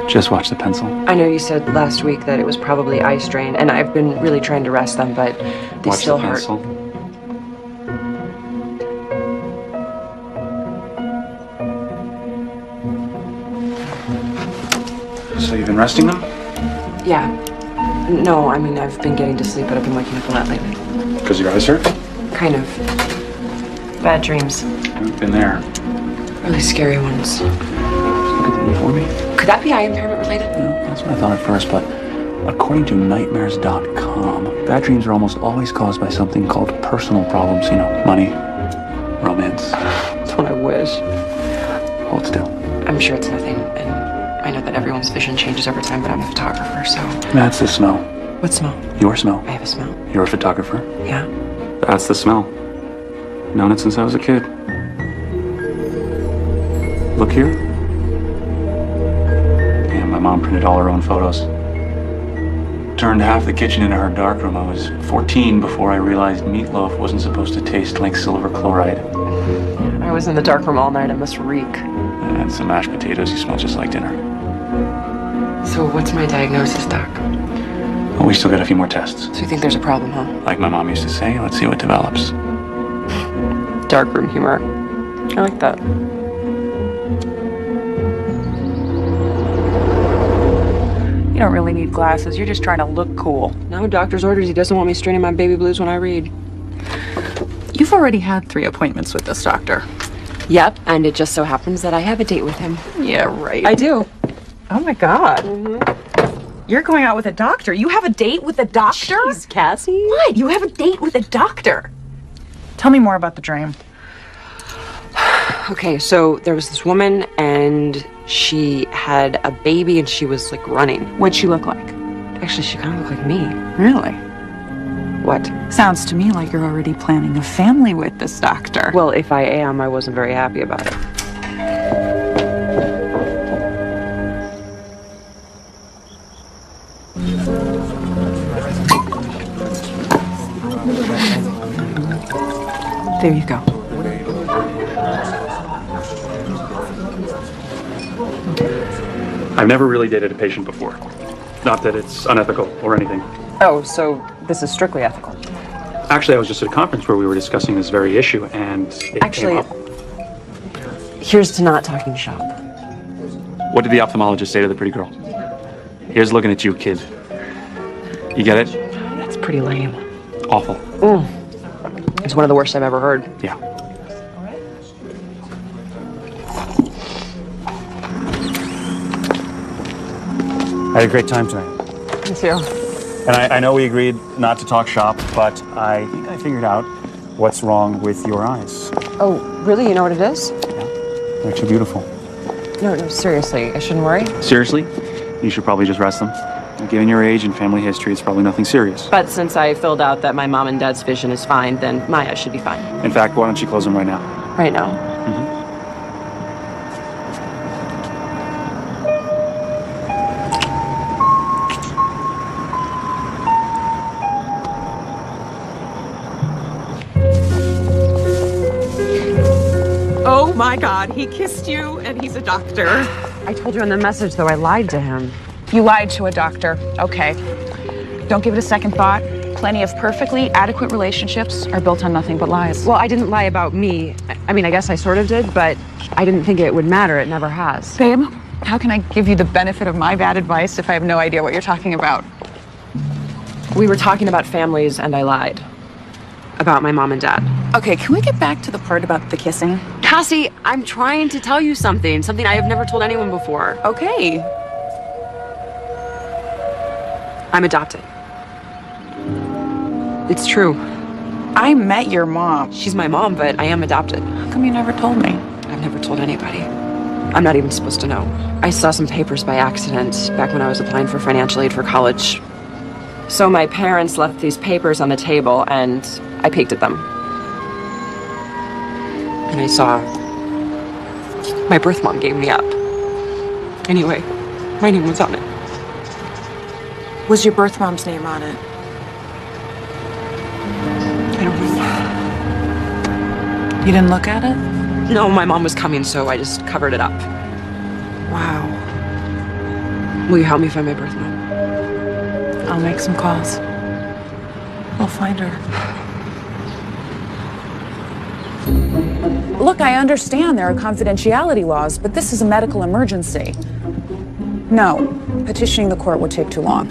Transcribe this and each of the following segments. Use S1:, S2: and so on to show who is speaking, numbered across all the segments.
S1: Just watch the pencil.
S2: I know you said last week that it was probably eye strain, and I've been really trying to rest them, but they
S1: Watch
S2: still
S1: the
S2: hurt.
S1: pencil. So you've been resting them?
S2: Yeah. No, I mean, I've been getting to sleep, but I've been waking up a lot lately.
S1: Because your eyes hurt?
S2: Kind of. Bad dreams.
S1: I've been there.
S2: Really scary ones.
S1: Look at the knee for me.
S2: Could that be eye impairment related?
S1: No, that's what I thought at first, but according to nightmares.com, bad dreams are almost always caused by something called personal problems. You know, money, romance.
S2: Don't I wish?
S1: Hold still.
S2: I'm sure it's nothing, and I know that everyone's vision changes over time, but I'm a photographer, so...
S1: That's the smell.
S2: What smell?
S1: Your smell.
S2: I have a smell.
S1: You're a photographer.
S2: Yeah?
S1: That's the smell. Known it since I was a kid. Look here. Yeah, my mom printed all her own photos. Turned half the kitchen into her darkroom. I was 14 before I realized meatloaf wasn't supposed to taste like silver chloride.
S2: I was in the darkroom all night. I must reek.
S1: And some mashed potatoes. You smell just like dinner.
S2: So what's my diagnosis, Doc?
S1: Well, we still got a few more tests.
S2: So you think there's a problem, huh?
S1: Like my mom used to say, let's see what develops.
S2: Darkroom humor. I like that.
S3: You don't really need glasses. You're just trying to look cool.
S2: No, doctor's orders. He doesn't want me straining my baby blues when I read.
S3: You've already had 3 appointments with this doctor.
S2: Yep, and it just so happens that I have a date with him.
S3: Yeah, right.
S2: I do.
S3: Oh my God. You're going out with a doctor. You have a date with a doctor?
S2: Jeez, Cassie.
S3: What? You have a date with a doctor? Tell me more about the dream.
S2: Okay, so there was this woman, and she had a baby, and she was, like, running.
S3: What'd she look like?
S2: Actually, she kind of looked like me.
S3: Really?
S2: What?
S3: Sounds to me like you're already planning a family with this doctor.
S2: Well, if I am, I wasn't very happy about it. There you go.
S1: I've never really dated a patient before. Not that it's unethical or anything.
S2: Oh, so this is strictly ethical.
S1: Actually, I was just at a conference where we were discussing this very issue, and it
S2: Actually,
S1: came up.
S2: Here's to not talking shop.
S1: What did the ophthalmologist say to the pretty girl? Here's looking at you, kid. You get it?
S2: That's pretty lame.
S1: Awful.
S2: It's one of the worst I've ever heard.
S1: Yeah. I had a great time tonight.
S2: Me too.
S1: And I know we agreed not to talk shop, but I think I figured out what's wrong with your eyes.
S2: Oh, really? You know what it is?
S1: Yeah. They're too beautiful.
S2: No, seriously. I shouldn't worry.
S1: Seriously? You should probably just rest them. Given your age and family history, it's probably nothing serious.
S2: But since I filled out that my mom and dad's vision is fine, then my eyes should be fine.
S1: In fact, why don't you close them right now?
S2: Right now.
S3: Oh my God, he kissed you and he's a doctor.
S2: I told you in the message, though, I lied to him.
S3: You lied to a doctor. Okay. Don't give it a second thought. Plenty of perfectly adequate relationships are built on nothing but lies.
S2: Well, I didn't lie about me. I mean, I guess I sort of did, but I didn't think it would matter. It never has.
S3: Babe, how can I give you the benefit of my bad advice if I have no idea what you're talking about?
S2: We were talking about families, and I lied. About my mom and dad.
S3: Okay, can we get back to the part about the kissing?
S2: Cassie, I'm trying to tell you something. Something I have never told anyone before.
S3: Okay.
S2: I'm adopted. It's true.
S3: I met your mom.
S2: She's my mom, but I am adopted.
S3: How come you never told me?
S2: I've never told anybody. I'm not even supposed to know. I saw some papers by accident back when I was applying for financial aid for college. So my parents left these papers on the table, and I peeked at them. And I saw my birth mom gave me up. Anyway, my name was on it.
S3: Was your birth mom's name on it?
S2: I don't know.
S3: You didn't look at it?
S2: No, my mom was coming, so I just covered it up.
S3: Wow.
S2: Will you help me find my birth mom?
S3: I'll make some calls. We'll find her. Look, I understand there are confidentiality laws, but this is a medical emergency. No, petitioning the court would take too long.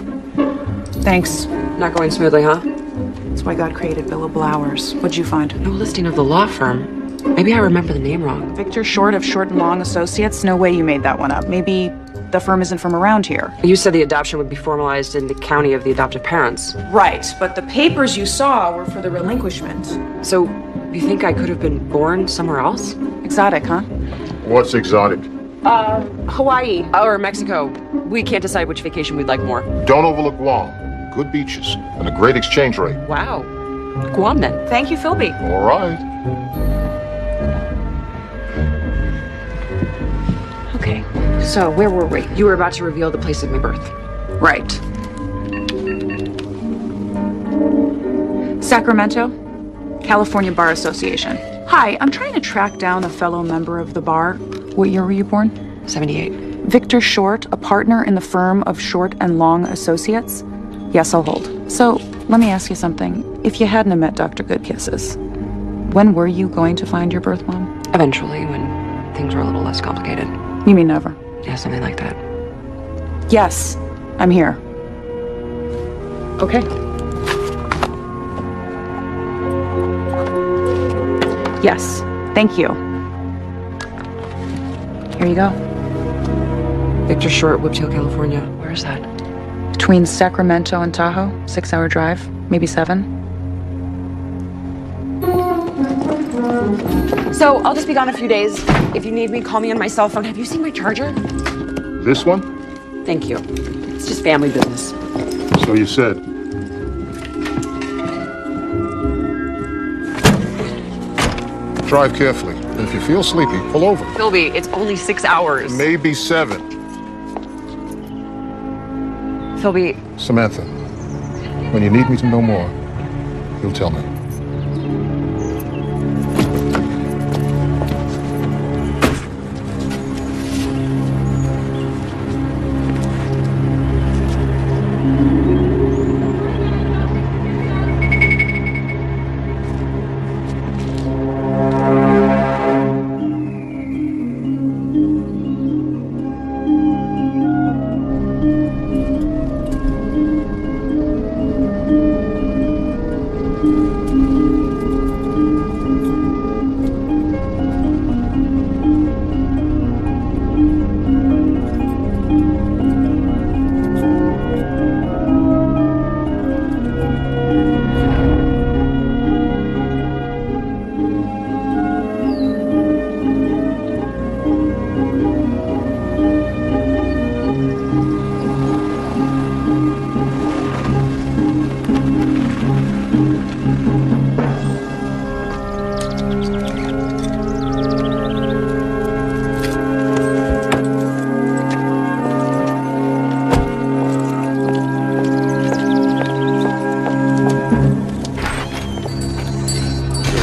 S3: Thanks.
S2: Not going smoothly, huh?
S3: That's why God created billable hours. What'd you find?
S2: No listing of the law firm. Maybe I remember the name wrong.
S3: Victor Short of Short and Long Associates? No way you made that one up. Maybe the firm isn't from around here.
S2: You said the adoption would be formalized in the county of the adoptive parents.
S3: Right, but the papers you saw were for the relinquishment.
S2: So, you think I could have been born somewhere else?
S3: Exotic, huh?
S4: What's exotic?
S3: Hawaii.
S2: Or Mexico. We can't decide which vacation we'd like more.
S4: Don't overlook Guam. Good beaches and a great exchange rate.
S2: Wow. Guam then.
S3: Thank you, Philby.
S4: All right.
S3: Okay, so where were we?
S2: You were about to reveal the place of my birth.
S3: Right. Sacramento, California Bar Association. Hi, I'm trying to track down a fellow member of the bar. What year were you born?
S2: 78.
S3: Victor Short, a partner in the firm of Short and Long Associates? Yes, I'll hold. So, let me ask you something. If you hadn't have met Dr. Goodkisses, when were you going to find your birth mom?
S2: Eventually, when things were a little less complicated.
S3: You mean never?
S2: Yeah, something like that.
S3: Yes, I'm here.
S2: Okay.
S3: Yes, thank you. Here you go.
S2: Victor Short, Whiptail, California. Where is that?
S3: Between Sacramento and Tahoe, 6-hour drive, maybe 7.
S2: So, I'll just be gone a few days. If you need me, call me on my cell phone. Have you seen my charger?
S4: This one?
S2: Thank you. It's just family business.
S4: So you said. Drive carefully. And if you feel sleepy, pull over.
S2: Philby, it's only 6 hours.
S4: Maybe 7.
S2: Philby,
S4: Samantha, when you need me to know more, you'll tell me.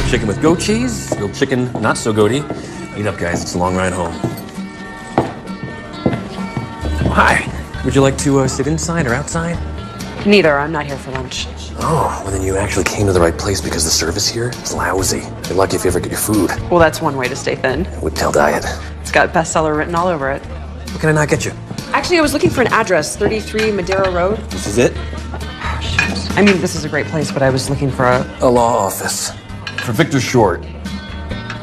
S5: Chicken with goat cheese, grilled chicken not so goaty. Eat up, guys, it's a long ride home. Oh, hi. Would you like to sit inside or outside?
S2: neither. I'm not here for lunch.
S5: Oh, well then you actually came to the right place because the service here is lousy. You're lucky if you ever get your food.
S2: Well, that's one way to stay thin.
S5: Whiptail diet.
S2: It's got bestseller written all over it.
S5: What can I not get you?
S2: Actually, I was looking for an address, 33 Madera Road.
S5: This is it?
S2: Oh, shoot. I mean, this is a great place, but I was looking for
S5: A law office. For Victor Short.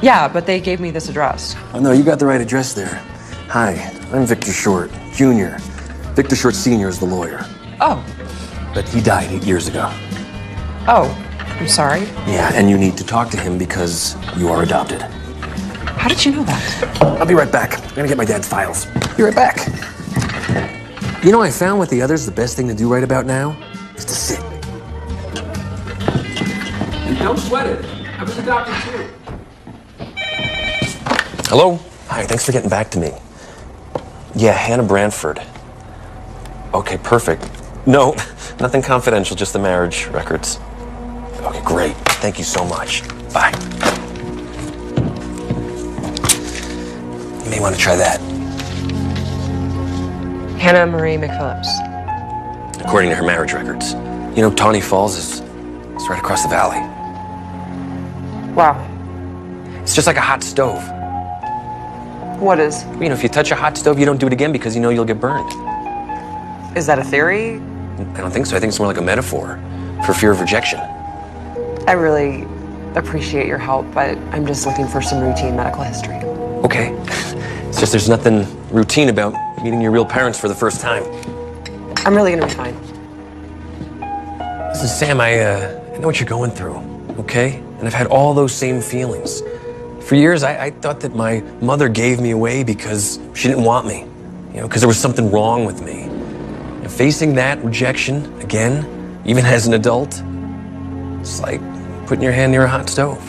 S2: Yeah, but they gave me this address.
S5: Oh no, you got the right address there. Hi, I'm Victor Short, Jr. Victor Short Sr. is the lawyer.
S2: Oh.
S5: But he died 8 years ago.
S2: Oh, I'm sorry.
S5: Yeah, and you need to talk to him because you are adopted.
S2: How did you know that?
S5: I'll be right back. I'm gonna get my dad's files. Be right back. You know, I found with the others, the best thing to do right about now is to sit. And don't sweat it. I was adopted too. Hello? Hi, thanks for getting back to me. Yeah, Hannah Branford. Okay, perfect. No, nothing confidential, just the marriage records. Okay, great. Thank you so much. Bye. You may want to try that.
S2: Hannah Marie McPhillips.
S5: According to her marriage records. You know, Tawny Falls is right across the valley.
S2: Wow.
S5: It's just like a hot stove.
S2: What is?
S5: You know, if you touch a hot stove, you don't do it again because you know you'll get burned.
S2: Is that a theory?
S5: I don't think so. I think it's more like a metaphor for fear of rejection.
S2: I really appreciate your help, but I'm just looking for some routine medical history.
S5: Okay. It's just there's nothing routine about meeting your real parents for the first time.
S2: I'm really gonna be fine.
S5: Listen, Sam, I know what you're going through, okay? And I've had all those same feelings. For years, I thought that my mother gave me away because she didn't want me, you know, because there was something wrong with me. And facing that rejection again, even as an adult, it's like putting your hand near a hot stove.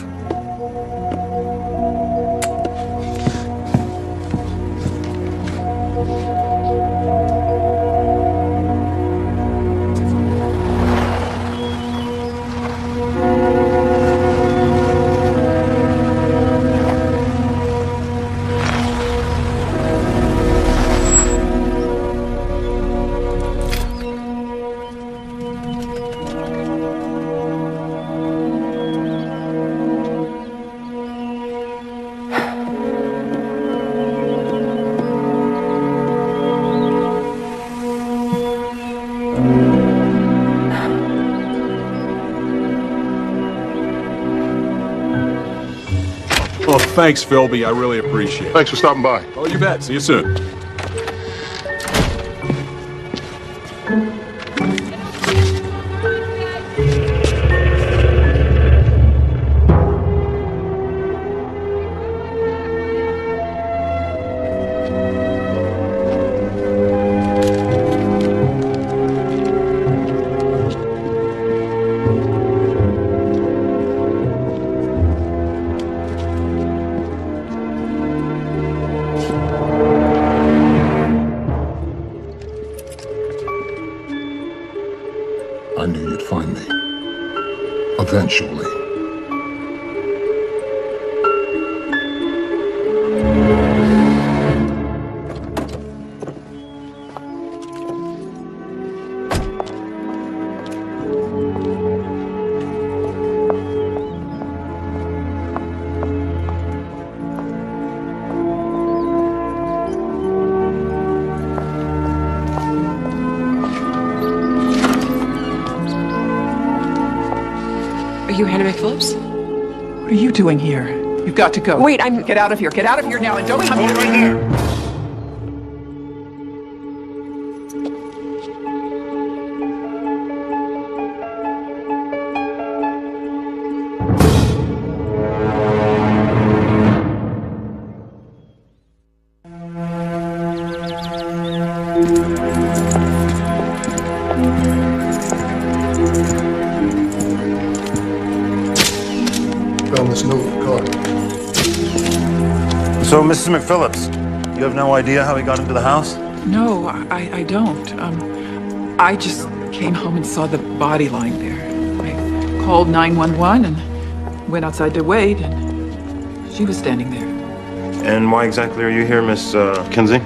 S6: Well, thanks, Philby. I really appreciate it.
S4: Thanks for stopping by.
S6: Oh, you bet. See you soon.
S4: I knew you'd find me. Eventually.
S2: Are you Hannah McPhillips?
S7: What are you doing here? You've got to go.
S2: Wait, I'm...
S7: Get out of here. Get out of here now and don't come here.
S4: Right here. Found this note in the car.
S8: So, Mrs. McPhillips, you have no idea how he got into the house?
S7: No, I don't. I just came home and saw the body lying there. I called 911 and went outside to wait, and she was standing there.
S8: And why exactly are you here, Miss Kinsey?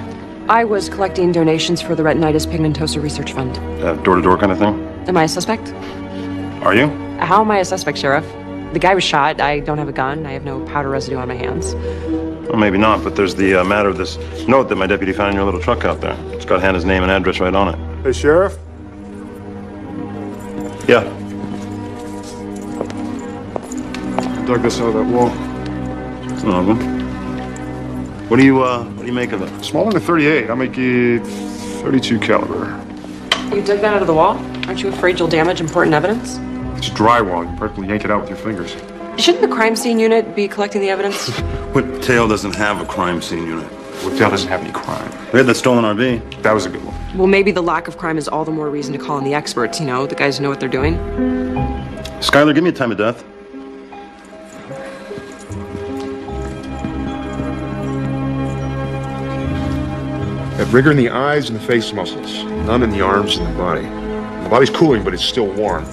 S2: I was collecting donations for the Retinitis Pigmentosa Research Fund.
S8: Door-to-door kind of thing?
S2: Am I a suspect?
S8: Are you?
S2: How am I a suspect, Sheriff? The guy was shot. I don't have a gun. I have no powder residue on my hands.
S8: Well, maybe not, but there's the matter of this note that my deputy found in your little truck out there. It's got Hannah's name and address right on it.
S4: Hey, Sheriff?
S8: Yeah.
S4: Dug this out of that wall.
S8: It's an odd one. What do you make of it?
S4: Smaller than 38. I'll make it 32 caliber.
S2: You dug that out of the wall? Aren't you afraid you'll damage important evidence?
S4: It's drywall. You practically yank it out with your fingers.
S2: Shouldn't the crime scene unit be collecting the evidence?
S8: What tail doesn't have a crime scene unit?
S4: Whitetail doesn't have any crime.
S8: We had that stolen RV.
S4: That was a good one.
S2: Well, maybe the lack of crime is all the more reason to call in the experts, you know, the guys who know what they're doing.
S8: Skylar, give me a time of death.
S4: Have rigor in the eyes and the face muscles. None in the arms and the body. The body's cooling, but it's still warm.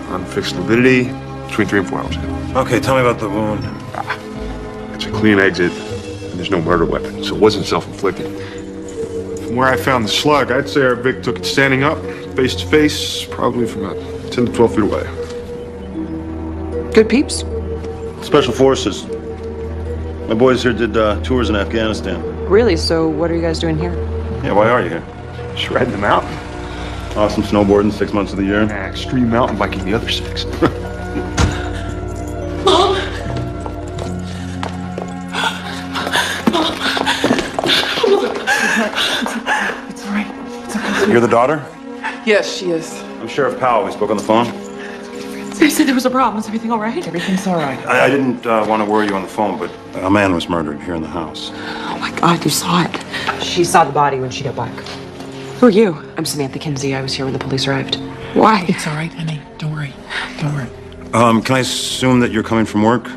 S4: Unfixed lividity between 3 and 4 hours.
S8: Okay, tell me about the wound.
S4: It's a clean exit, and there's no murder weapon, so it wasn't self-inflicted. From where I found the slug, I'd say our Vic took it standing up, face to face, probably from about 10 to 12 feet away.
S2: Good peeps.
S8: Special Forces. My boys here did tours in Afghanistan.
S2: Really? So what are you guys doing here?
S8: Yeah, why are you here?
S4: Shredding the mountain.
S8: Awesome snowboarding 6 months of the year.
S4: Extreme mountain biking the other 6.
S7: It's all right. It's okay.
S8: You're the daughter?
S7: Yes, she is.
S8: I'm Sheriff Powell. We spoke on the phone.
S2: They said there was a problem. Is everything all right?
S7: Everything's all right.
S8: I didn't want to worry you on the phone, but a man was murdered here in the house.
S2: Oh my God, you saw it. She saw the body when she got back. Who are you? I'm Samantha Kinsey. I was here when the police arrived. Why?
S7: It's all right, honey. Don't worry. Don't worry.
S8: Can I assume that you're coming from work?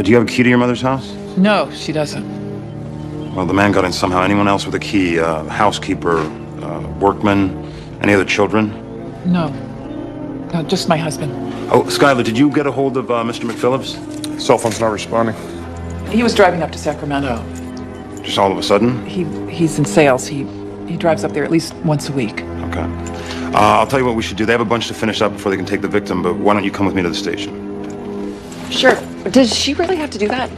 S8: Do you have a key to your mother's house?
S7: No, she doesn't.
S8: Well, the man got in somehow. Anyone else with a key? Housekeeper, workman, any other children?
S7: No. No, just my husband.
S8: Oh, Skylar, did you get a hold of Mr. McPhillips?
S4: Cell phone's not responding.
S7: He was driving up to Sacramento.
S8: Just all of a sudden?
S7: He's in sales. He drives up there at least once a week.
S8: Okay. I'll tell you what we should do. They have a bunch to finish up before they can take the victim, but why don't you come with me to the station?
S2: Sure. Does she really have to do that?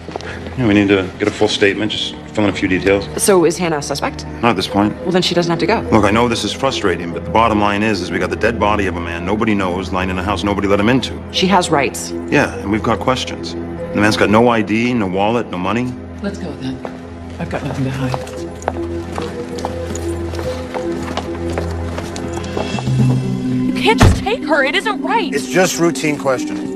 S8: Yeah, we need to get a full statement, just fill in a few details.
S2: So is Hannah a suspect?
S8: Not at this point.
S2: Well, then she doesn't have to go.
S8: Look, I know this is frustrating, but the bottom line is we got the dead body of a man nobody knows lying in a house nobody let him into.
S2: She has rights.
S8: Yeah, and we've got questions. The man's got no ID, no wallet, no money.
S7: Let's go then. I've got nothing to hide.
S9: You can't just take her. It isn't right.
S10: It's just routine questioning.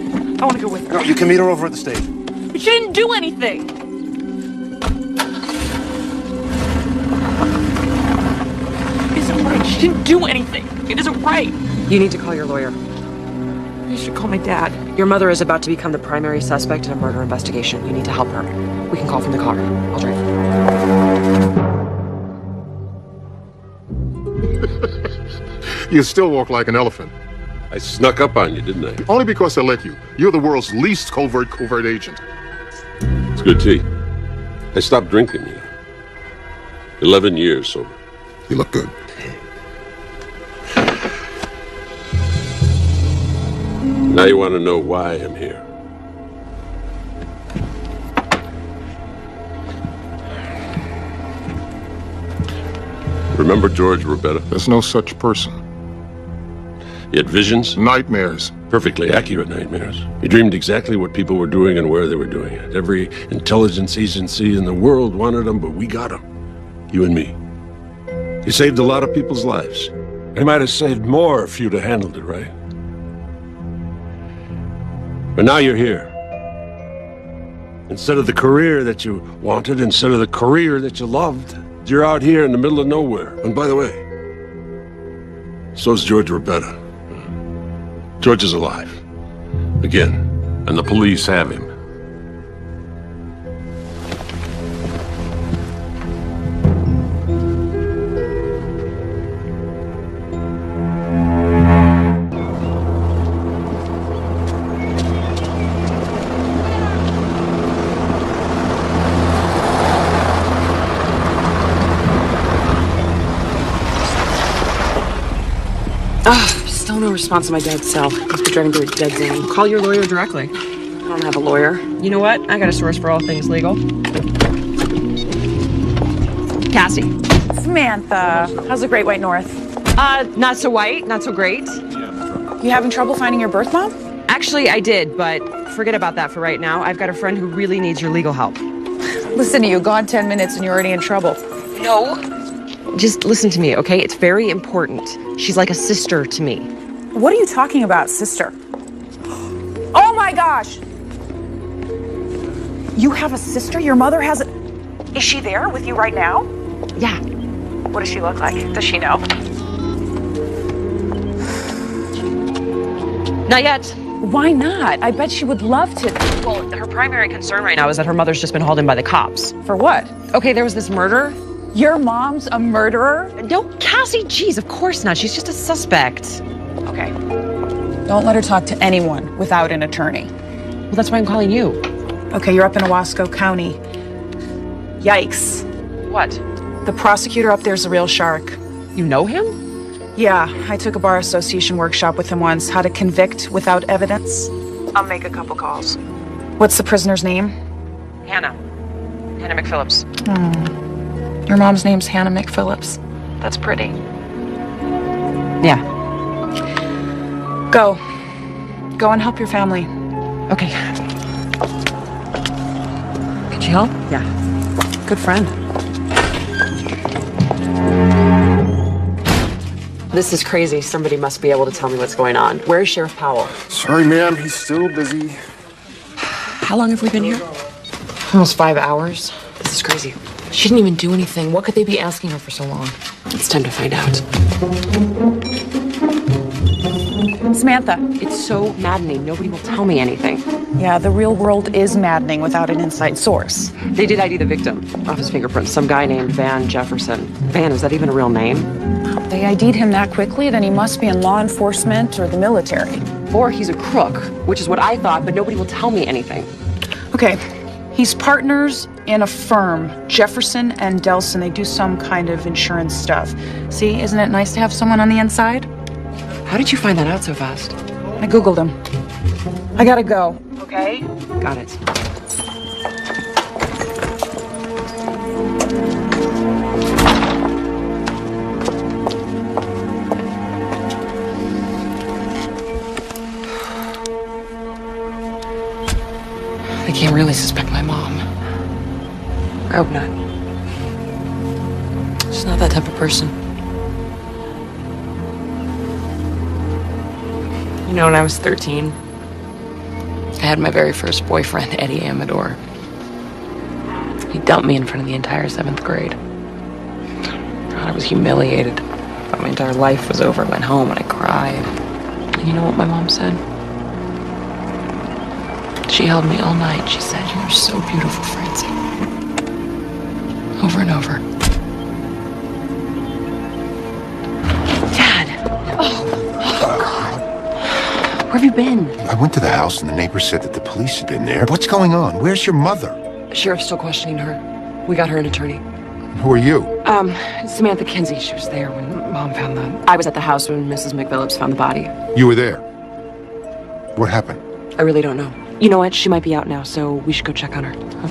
S9: I want to go with her.
S10: No, you can meet her over at the station.
S9: But she didn't do anything. It isn't right. She didn't do anything. It isn't right.
S2: You need to call your lawyer.
S9: You should call my dad.
S2: Your mother is about to become the primary suspect in a murder investigation. You need to help her. We can call from the car. I'll drive.
S11: You still walk like an elephant.
S12: I snuck up on you, didn't I?
S11: Only because I let you. You're the world's least covert agent.
S12: It's good tea. I stopped drinking, 11 years sober.
S11: You look good.
S12: Now you want to know why I'm here. Remember George Rubetta?
S11: There's no such person.
S12: He had visions?
S11: Nightmares.
S12: Perfectly accurate nightmares. He dreamed exactly what people were doing and where they were doing it. Every intelligence agency in the world wanted him, but we got him. You and me. He saved a lot of people's lives. He might have saved more if you'd have handled it right. But now you're here. Instead of the career that you wanted, instead of the career that you loved, you're out here in the middle of nowhere. And by the way, so's George Rubetta. George is alive. Again. And the police have him.
S2: Still no response on my dad's cell. Must be driving to a dead zone. Call your lawyer directly. I don't have a lawyer. You know what? I got a source for all things legal. Cassie.
S3: Samantha, how's the Great White North?
S2: Not so white, not so great.
S3: You having trouble finding your birth mom?
S2: Actually, I did, but forget about that for right now. I've got a friend who really needs your legal help.
S3: Listen to you, gone 10 minutes and you're already in trouble.
S2: No. Just listen to me, okay? It's very important. She's like a sister to me.
S3: What are you talking about, sister? Oh my gosh! You have a sister? Your mother has a... Is she there with you right now?
S2: Yeah.
S3: What does she look like? Does she know?
S2: Not yet.
S3: Why not? I bet she would love to.
S2: Well, her primary concern right now is that her mother's just been hauled in by the cops.
S3: For what?
S2: Okay, there was this murder.
S3: Your mom's a murderer?
S2: No, Cassie, geez, of course not. She's just a suspect.
S3: Okay. Don't let her talk to anyone without an attorney.
S2: Well, that's why I'm calling you.
S3: Okay, you're up in Owasco County. Yikes.
S2: What?
S3: The prosecutor up there's a real shark.
S2: You know him?
S3: Yeah, I took a bar association workshop with him once, how to convict without evidence. I'll make a couple calls. What's the prisoner's name?
S2: Hannah. Hannah McPhillips.
S3: Your mom's name's Hannah McPhillips. That's pretty.
S2: Yeah.
S3: Go. Go and help your family.
S2: Okay. Could you help? Yeah. Good friend. This is crazy. Somebody must be able to tell me what's going on. Where is Sheriff Powell?
S11: Sorry, ma'am. He's still busy.
S2: How long have we been here?
S9: Almost 5 hours.
S2: This is crazy.
S9: She didn't even do anything. What could they be asking her for so long?
S2: It's time to find out.
S3: Samantha.
S2: It's so maddening. Nobody will tell me anything.
S3: Yeah, the real world is maddening without an inside source.
S2: They did ID the victim off his fingerprints. Some guy named Van Jefferson. Van, is that even a real name?
S3: They ID'd him that quickly, then he must be in law enforcement or the military.
S2: Or he's a crook, which is what I thought, but nobody will tell me anything.
S3: Okay, he's partners in a firm, Jefferson and Delson. They do some kind of insurance stuff. See, isn't it nice to have someone on the inside?
S2: How did you find that out so fast?
S3: I Googled him. I gotta go. Okay?
S2: Got it.
S9: They can't really suspect my mom.
S2: I hope not.
S9: She's not that type of person. You know, when I was 13, I had my very first boyfriend, Eddie Amador. He dumped me in front of the entire 7th grade. God, I was humiliated. Thought my entire life was over. I went home and I cried. And you know what my mom said? She held me all night. She said, "You are so beautiful, Francie." Over and over.
S2: Dad! Oh, God. Where have you been?
S13: I went to the house and the neighbor said that the police had been there. What's going on? Where's your mother?
S2: The sheriff's still questioning her. We got her an attorney.
S13: Who are you?
S2: Samantha Kinsey. She was there when Mom found I was at the house when Mrs. McPhillips found the body.
S13: You were there. What happened?
S2: I really don't know. You know what? She might be out now, so we should go check on her. Huh?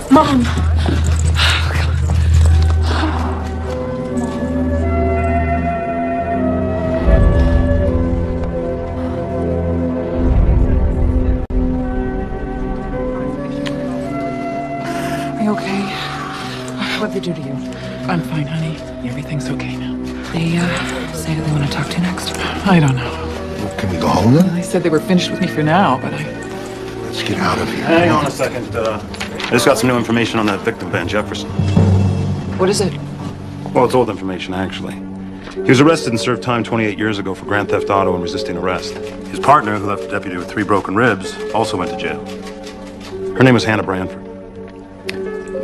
S2: Mom!
S7: Are you okay?
S2: What'd they do to you?
S7: I'm fine, honey. Everything's okay now.
S9: They, say who they want to talk to next?
S7: I don't know.
S13: Can we go home then?
S7: They said they were finished with me for now, but
S13: Let's get out of here.
S8: Hang on a second. I just got some new information on that victim, Van Jefferson.
S2: What is it?
S8: Well, it's old information, actually. He was arrested and served time 28 years ago for grand theft auto and resisting arrest. His partner, who left the deputy with 3 broken ribs, also went to jail. Her name was Hannah Branford.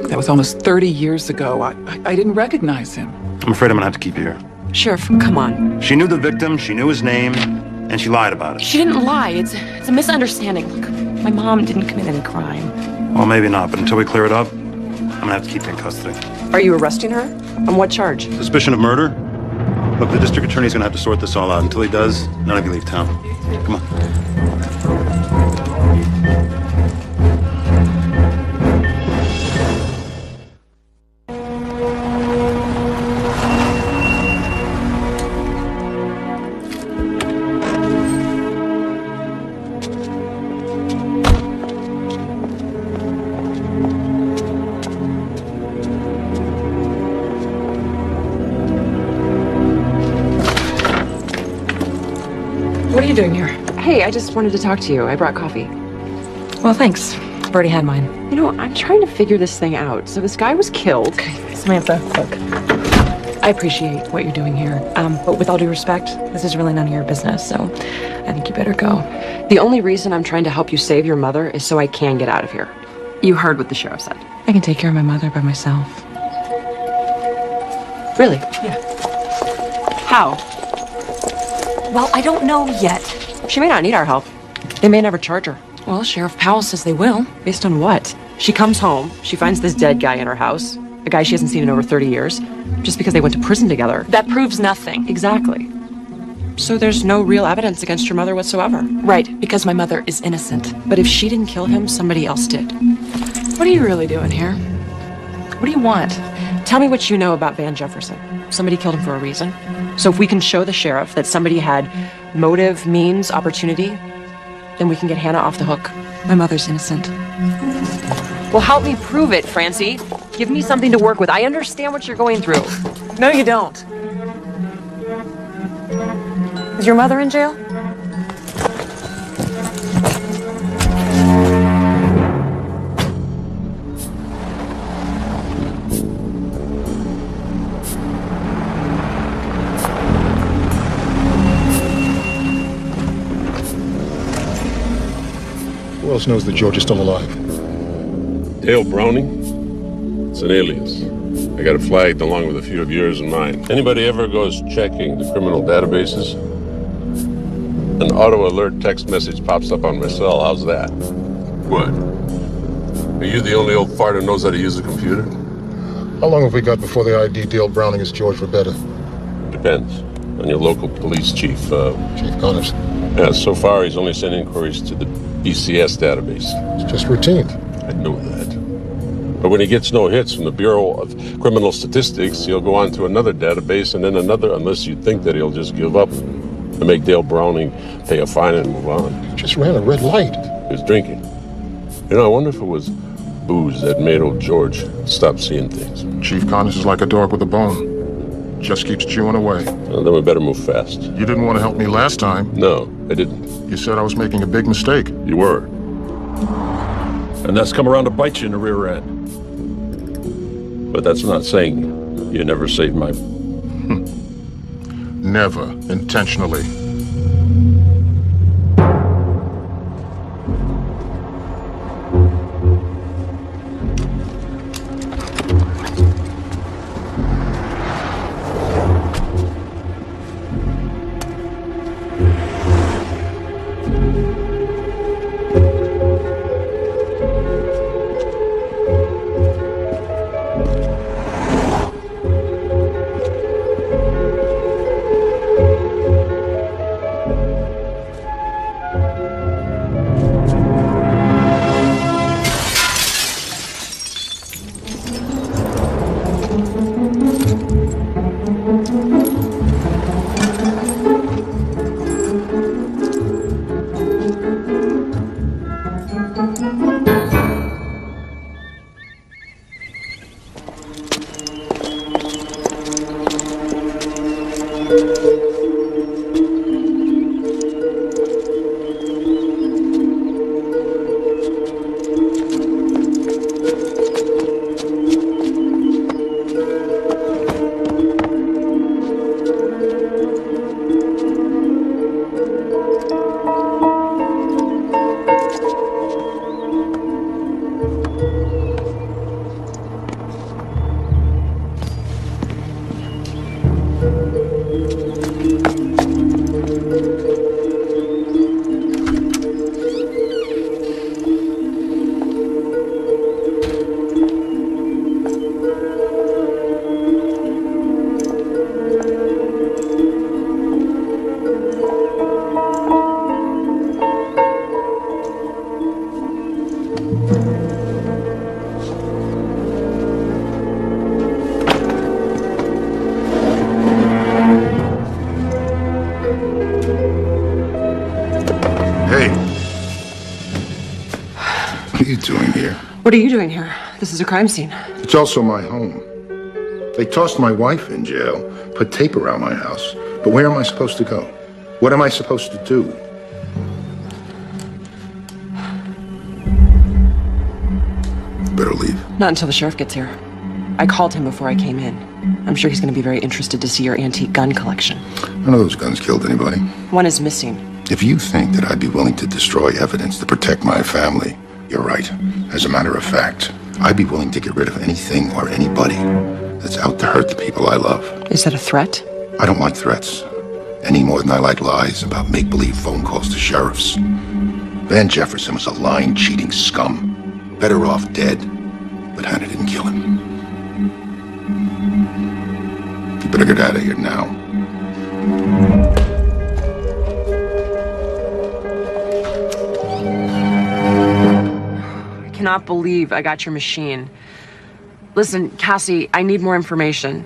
S7: that was almost 30 years ago. I didn't recognize him.
S8: I'm afraid I'm gonna have to keep you here.
S2: Sheriff, come on.
S8: She knew the victim, she knew his name, and she lied about it.
S9: She didn't lie. It's a misunderstanding. Look, my mom didn't commit any crime.
S8: Well, maybe not, but until we clear it up, I'm gonna have to keep you in custody.
S2: Are you arresting her? On what charge?
S8: Suspicion of murder? Look, the district attorney's gonna have to sort this all out. Until he does, none of you leave town. Come on.
S9: What are you doing here?
S2: Hey, I just wanted to talk to you. I brought coffee.
S9: Well, thanks. I've already had mine.
S2: You know, I'm trying to figure this thing out. So this guy was killed.
S9: Okay, Samantha, look. I appreciate what you're doing here. But with all due respect, this is really none of your business, so I think you better go.
S2: The only reason I'm trying to help you save your mother is so I can get out of here. You heard what the sheriff said.
S9: I can take care of my mother by myself.
S2: Really?
S9: Yeah.
S2: How?
S9: Well, I don't know yet.
S2: She may not need our help. They may never charge her.
S9: Well, Sheriff Powell says they will.
S2: Based on what? She comes home, she finds this dead guy in her house, a guy she hasn't seen in over 30 years, just because they went to prison together.
S9: That proves nothing.
S2: Exactly. So there's no real evidence against your mother whatsoever.
S9: Right, because my mother is innocent.
S2: But if she didn't kill him, somebody else did.
S9: What are you really doing here? What do you want?
S2: Tell me what you know about Van Jefferson. Somebody killed him for a reason. So if we can show the sheriff that somebody had motive, means, opportunity, then we can get Hannah off the hook.
S9: My mother's innocent.
S2: Well, help me prove it, Francie. Give me something to work with. I understand what you're going through. No, you don't. Is your mother in jail?
S11: Who else knows that George is still alive?
S12: Dale Browning? It's an alias. I got it flagged along with a few of yours and mine. Anybody ever goes checking the criminal databases? An auto alert text message pops up on my cell. How's that? What? Are you the only old fart who knows how to use a computer?
S11: How long have we got before they ID Dale Browning as George Verbetta?
S12: Depends on your local police chief.
S11: Chief Connors.
S12: Yeah, so far he's only sent inquiries to the BCS database.
S11: It's just routine.
S12: I know that. But when he gets no hits from the Bureau of Criminal Statistics, he'll go on to another database and then another, unless you think that he'll just give up and make Dale Browning pay a fine and move on.
S11: He just ran a red light.
S12: He was drinking. You know, I wonder if it was booze that made old George stop seeing things.
S11: Chief Connors is like a dog with a bone. Just keeps chewing away.
S12: Well, then we better move fast.
S11: You didn't want to help me last time.
S12: No, I didn't.
S11: You said I was making a big mistake.
S12: You were.
S6: And that's come around to bite you in the rear end. But that's not saying you never saved my...
S11: Never, intentionally.
S2: What are you doing here? This is a crime scene.
S11: It's also my home. They tossed my wife in jail, put tape around my house. But where am I supposed to go? What am I supposed to do? Better leave.
S2: Not until the sheriff gets here. I called him before I came in. I'm sure he's going to be very interested to see your antique gun collection.
S11: None of those guns killed anybody.
S2: One is missing.
S11: If you think that I'd be willing to destroy evidence to protect my family, you're right. As a matter of fact, I'd be willing to get rid of anything or anybody that's out to hurt the people I love.
S2: Is that a threat?
S11: I don't like threats, any more than I like lies about make-believe phone calls to sheriffs. Van Jefferson was a lying, cheating scum. Better off dead, but Hannah didn't kill him. You better get out of here now.
S2: I cannot believe I got your machine. Listen, Cassie, I need more information.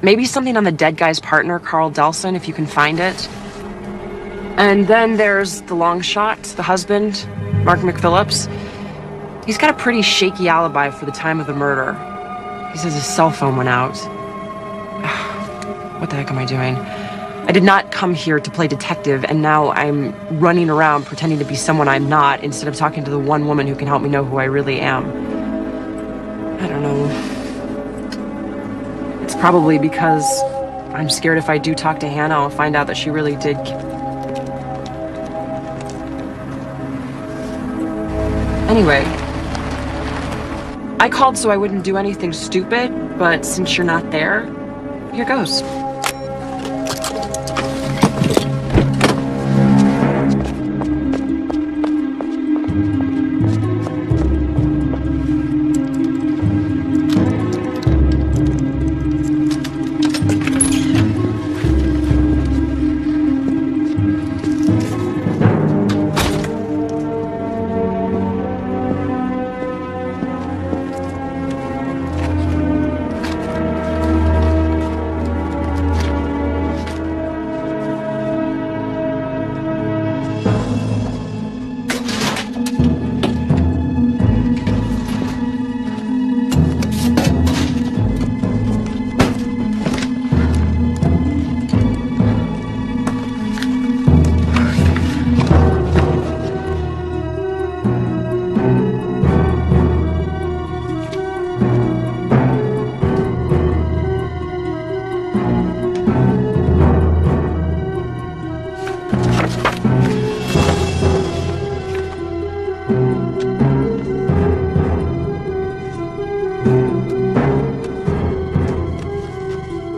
S2: Maybe something on the dead guy's partner, Carl Delson, if you can find it. And then there's the long shot, the husband, Mark McPhillips. He's got a pretty shaky alibi for the time of the murder. He says his cell phone went out. What the heck am I doing? I did not come here to play detective, and now I'm running around pretending to be someone I'm not instead of talking to the one woman who can help me know who I really am. I don't know. It's probably because I'm scared if I do talk to Hannah, I'll find out that she really did. Anyway, I called so I wouldn't do anything stupid, but since you're not there, here goes.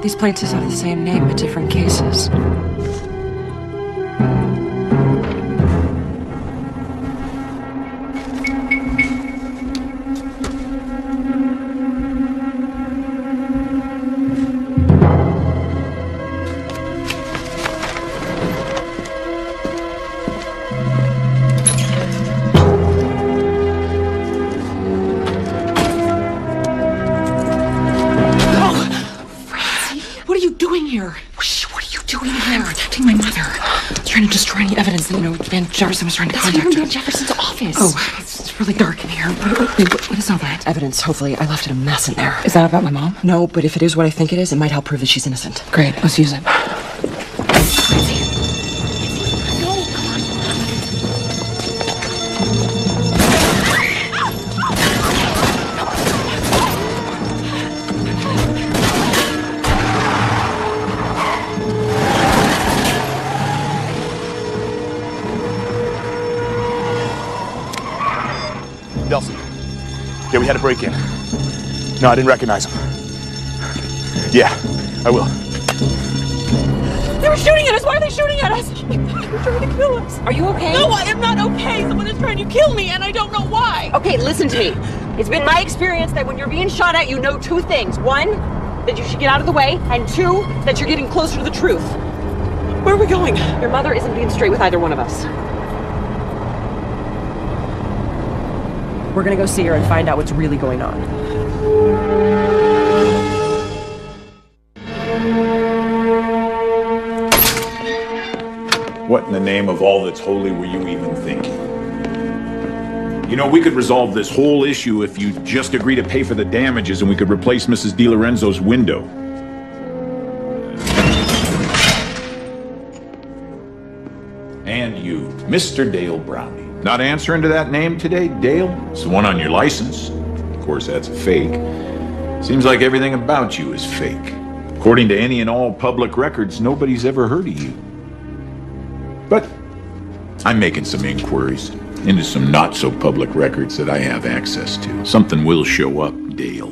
S2: These plaintiffs have the same name, but different cases.
S9: Van Jefferson was trying to contact her. That's Van Jefferson's office.
S2: Oh, it's really dark in here.
S9: Wait, what is all that?
S2: Evidence, hopefully. I left it a mess in there.
S9: Is that about my mom?
S2: No, but if it is what I think it is, it might help prove that she's innocent.
S9: Great, let's use it.
S10: Delson. Yeah, we had a break-in. No, I didn't recognize him. Yeah, I will.
S14: They were shooting at us! Why are they shooting at us? They're trying to kill us.
S2: Are you okay?
S14: No, I am not okay. Someone is trying to kill me, and I don't know why.
S2: Okay, listen to me. It's been my experience that when you're being shot at, you know two things. One, that you should get out of the way, and two, that you're getting closer to the truth.
S14: Where are we going?
S2: Your mother isn't being straight with either one of us. We're gonna go see her and find out what's really going on.
S15: What in the name of all that's holy were you even thinking? You know, we could resolve this whole issue if you just agree to pay for the damages and we could replace Mrs. DiLorenzo's window. And you, Mr. Dale Brownie. Not answering to that name today, Dale? It's the one on your license. Of course, that's a fake. Seems like everything about you is fake. According to any and all public records, nobody's ever heard of you. But I'm making some inquiries into some not-so-public records that I have access to. Something will show up, Dale.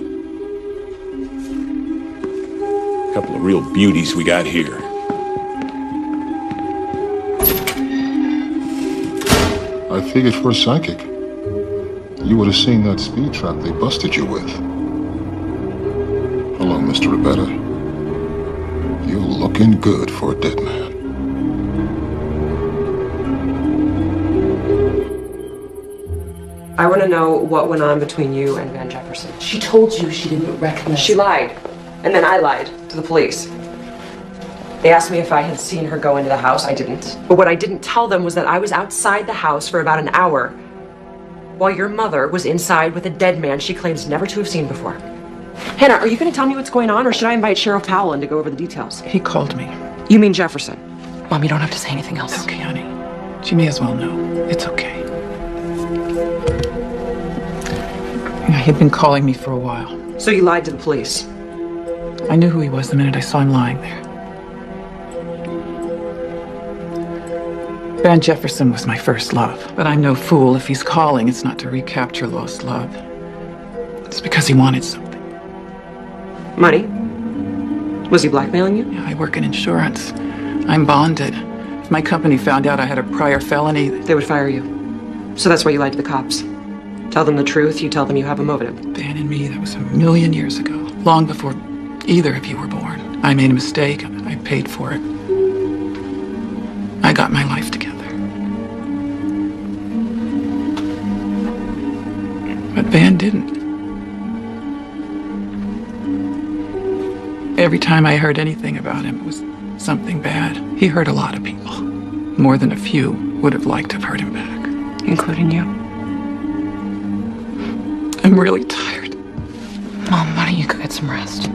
S15: A couple of real beauties we got here.
S11: I figured for a psychic, you would have seen that speed trap they busted you with. Hello, Mr. Ribetta. You're looking good for a dead man.
S2: I want to know what went on between you and Van Jefferson.
S9: She told you she didn't recognize
S2: She lied. And then I lied to the police. They asked me if I had seen her go into the house. I didn't. But what I didn't tell them was that I was outside the house for about an hour while your mother was inside with a dead man she claims never to have seen before. Hannah, are you going to tell me what's going on, or should I invite Sheriff Powell in to go over the details?
S7: He called me.
S2: You mean Jefferson?
S9: Mom, you don't have to say anything else.
S7: It's okay, honey. She may as well know. It's okay. Yeah, he'd been calling me for a while.
S2: So you lied to the police?
S7: I knew who he was the minute I saw him lying there. Van Jefferson was my first love, but I'm no fool. If he's calling, it's not to recapture lost love. It's because he wanted something.
S2: Money? Was he blackmailing you?
S7: Yeah, I work in insurance. I'm bonded. If my company found out I had a prior felony,
S2: they would fire you. So that's why you lied to the cops. Tell them the truth, you tell them you have a motive.
S7: Van and me, that was 1,000,000 years ago. Long before either of you were born. I made a mistake. I paid for it. I got my life together. But Van didn't. Every time I heard anything about him, it was something bad. He hurt a lot of people. More than a few would have liked to have hurt him back.
S2: Including you.
S7: I'm really tired.
S9: Mom, why don't you go get some rest?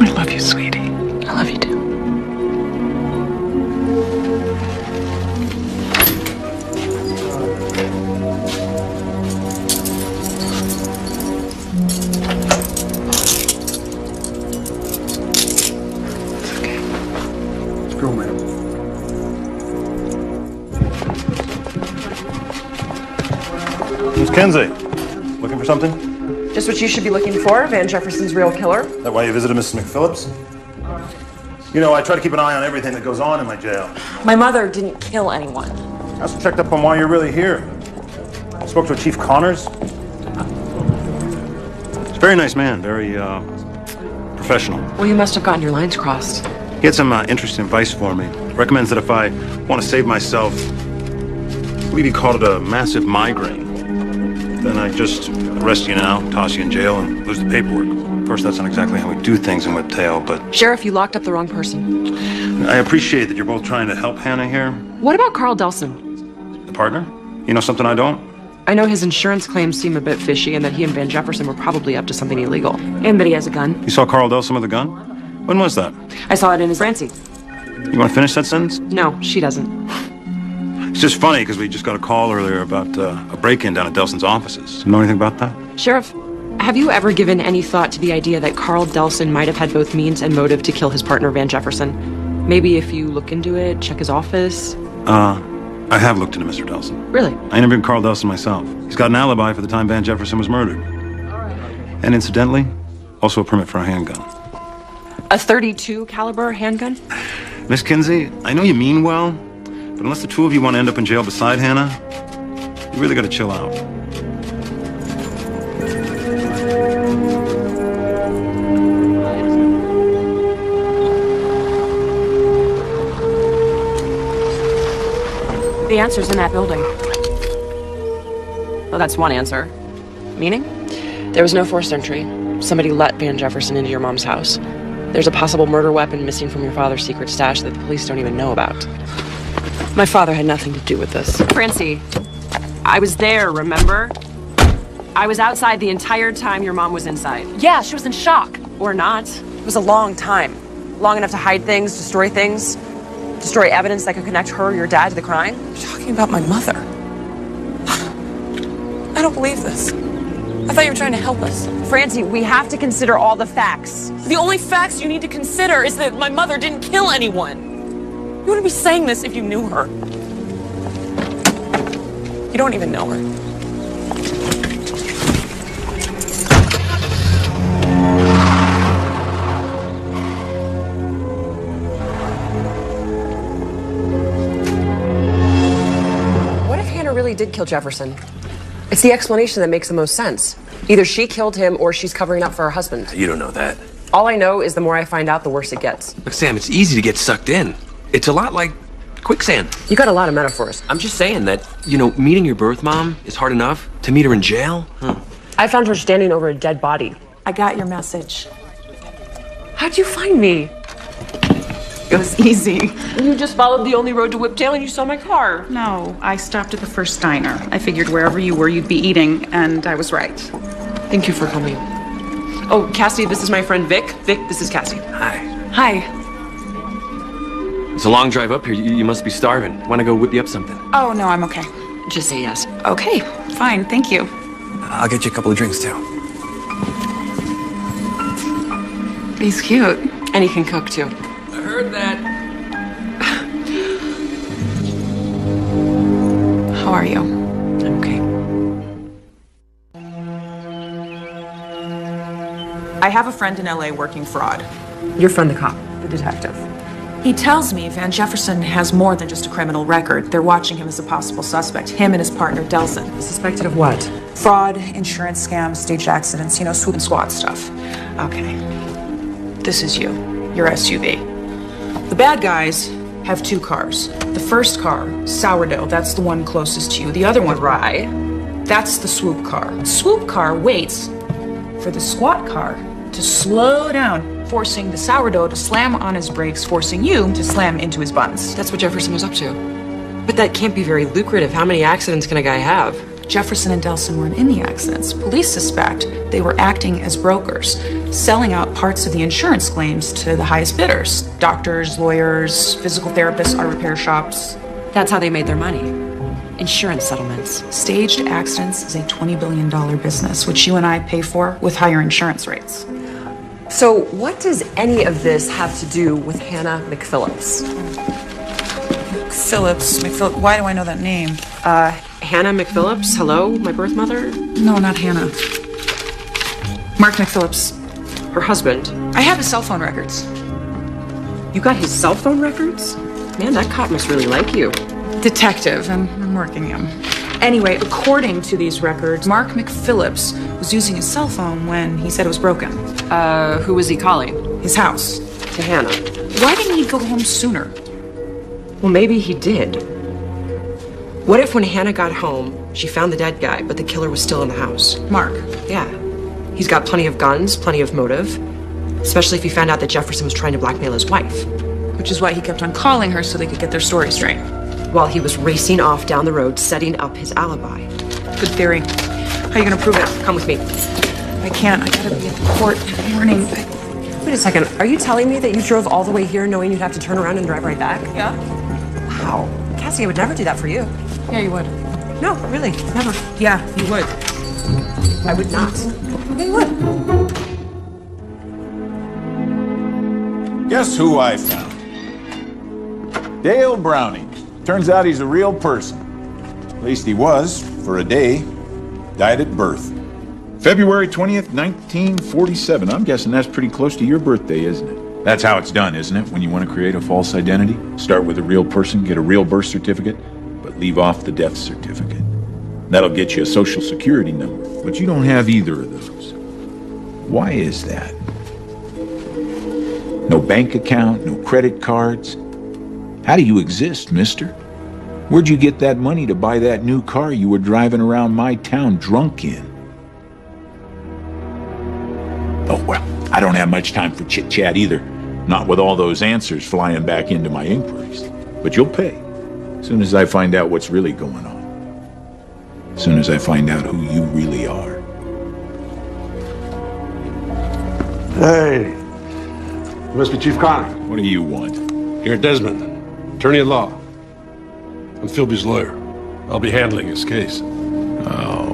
S7: I love you, sweetie.
S9: I love you too.
S8: Let's go, ma'am. Miss Kinsey, looking for something?
S2: Just what you should be lking for, Van Jefferson's real killer.
S8: That why you visited Mrs. McPhillips? You know, I try to keep an eye on everything that goes on in my jail.
S14: My mother didn't kill anyone.
S8: I also checked up on why you're really here. I spoke to Chief Connors. He's a very nice man, very professional.
S2: Well, you must have gotten your lines crossed.
S8: He had some interesting advice for me. Recommends that if I want to save myself, I believe he called it a massive migraine, then I just arrest you now, toss you in jail, and lose the paperwork. Of course, that's not exactly how we do things in Whiptail, but
S2: Sheriff, you locked up the wrong person.
S8: I appreciate that you're both trying to help Hannah here.
S2: What about Carl Delson?
S8: The partner? You know something I don't?
S2: I know his insurance claims seem a bit fishy and that he and Van Jefferson were probably up to something illegal. And that he has a gun.
S8: You saw Carl Delson with a gun? When was that?
S2: I saw it in his Francie.
S8: You want to finish that sentence?
S2: No, she doesn't.
S8: It's just funny because we just got a call earlier about a break-in down at Delson's offices. You know anything about that?
S2: Sheriff, have you ever given any thought to the idea that Carl Delson might have had both means and motive to kill his partner, Van Jefferson? Maybe if you look into it, check his office?
S8: I have looked into Mr. Delson.
S2: Really?
S8: I interviewed Carl Delson myself. He's got an alibi for the time Van Jefferson was murdered. And incidentally, also a permit for a handgun.
S2: A .32 caliber handgun?
S8: Miss Kinsey, I know you mean well, but unless the two of you want to end up in jail beside Hannah, you really got to chill out.
S2: The answer's in that building. Well, that's one answer. Meaning? There was no forced entry. Somebody let Van Jefferson into your mom's house. There's a possible murder weapon missing from your father's secret stash that the police don't even know about. My father had nothing to do with this. Francie, I was there, remember? I was outside the entire time your mom was inside.
S14: Yeah, she was in shock.
S2: Or not. It was a long time. Long enough to hide things, destroy things, destroy evidence that could connect her or your dad to the crime.
S14: You're talking about my mother. I don't believe this. I thought you were trying to help us.
S2: Francie, we have to consider all the facts.
S14: The only facts you need to consider is that my mother didn't kill anyone. You wouldn't be saying this if you knew her. You don't even know her.
S2: really did kill Jefferson. It's the explanation that makes the most sense. Either she killed him or she's covering up for her husband.
S5: You don't know that.
S2: All I know is the more I find out, the worse it gets.
S5: Look, Sam, it's easy to get sucked in. It's a lot like quicksand.
S2: You got a lot of metaphors.
S5: I'm just saying that, meeting your birth mom is hard enough. To meet her in jail?
S2: I found her standing over a dead body.
S3: I got your message.
S2: How'd you find me?
S3: It was easy.
S2: You just followed the only road to Whiptail and you saw my car.
S3: No, I stopped at the first diner. I figured wherever you were, you'd be eating, and I was right.
S2: Thank you for coming. Oh, Cassie, this is my friend Vic. Vic, this is Cassie.
S5: Hi.
S3: Hi.
S5: It's a long drive up here. You must be starving. Want to go whip you up something?
S3: Oh, no, I'm okay.
S2: Just say yes.
S3: Okay, fine, thank you.
S5: I'll get you a couple of drinks, too.
S3: He's cute.
S2: And he can cook, too.
S5: I heard that.
S3: How are you?
S2: I'm okay.
S16: I have a friend in LA working fraud.
S2: Your friend, the cop, the detective.
S16: He tells me Van Jefferson has more than just a criminal record. They're watching him as a possible suspect, him and his partner, Delson.
S2: Suspected of what?
S16: Fraud, insurance scams, staged accidents, swoop and squat stuff. Okay. This is you, your SUV. The bad guys have 2 cars. The first car, Sourdough, that's the one closest to you. The other one,
S2: Rye,
S16: that's the swoop car. Swoop car waits for the squat car to slow down, forcing the Sourdough to slam on his brakes, forcing you to slam into his buns.
S2: That's what Jefferson was up to. But that can't be very lucrative. How many accidents can a guy have?
S16: Jefferson and Delson weren't in the accidents. Police suspect they were acting as brokers, selling out parts of the insurance claims to the highest bidders. Doctors, lawyers, physical therapists, auto repair shops.
S2: That's how they made their money. Insurance settlements.
S16: Staged accidents is a $20 billion business, which you and I pay for with higher insurance rates.
S2: So what does any of this have to do with Hannah McPhillips?
S16: McPhillips, why do I know that name?
S2: Hannah McPhillips, hello, my birth mother?
S16: No, not Hannah. Mark McPhillips.
S2: Her husband.
S16: I have his cell phone records.
S2: You got his cell phone records? Man, that cop must really like you.
S16: Detective, and I'm working him. Anyway, according to these records, Mark McPhillips was using his cell phone when he said it was broken.
S2: Who was he calling?
S16: His house.
S2: To Hannah.
S16: Why didn't he go home sooner?
S2: Well, maybe he did. What if when Hannah got home, she found the dead guy, but the killer was still in the house?
S16: Mark.
S2: Yeah. He's got plenty of guns, plenty of motive. Especially if he found out that Jefferson was trying to blackmail his wife.
S16: Which is why he kept on calling her so they could get their story straight.
S2: While he was racing off down the road, setting up his alibi.
S16: Good theory. How are you gonna prove it?
S2: Come with me.
S16: I can't. I gotta be at the court in the morning.
S2: Wait a second. Are you telling me that you drove all the way here knowing you'd have to turn around and drive right back?
S16: Yeah.
S2: Wow. Cassie, I would never do that for you.
S16: Yeah, you would.
S2: No, really, never.
S16: Yeah, you would.
S2: I would not.
S16: Yeah, you would.
S15: Guess who I found? Dale Browning. Turns out he's a real person. At least he was, for a day. Died at birth. February 20th, 1947. I'm guessing that's pretty close to your birthday, isn't it? That's how it's done, isn't it? When you want to create a false identity? Start with a real person, get a real birth certificate, but leave off the death certificate. That'll get you a social security number, but you don't have either of those. Why is that? No bank account, no credit cards. How do you exist, mister? Where'd you get that money to buy that new car you were driving around my town drunk in? Oh, well, I don't have much time for chit-chat either. Not with all those answers flying back into my inquiries. But you'll pay, as soon as I find out what's really going on. As soon as I find out who you really are.
S17: Hey, you must be Chief Connor.
S15: What do you want?
S12: Here, Desmond, attorney at law. I'm Philby's lawyer. I'll be handling his case.
S15: Oh.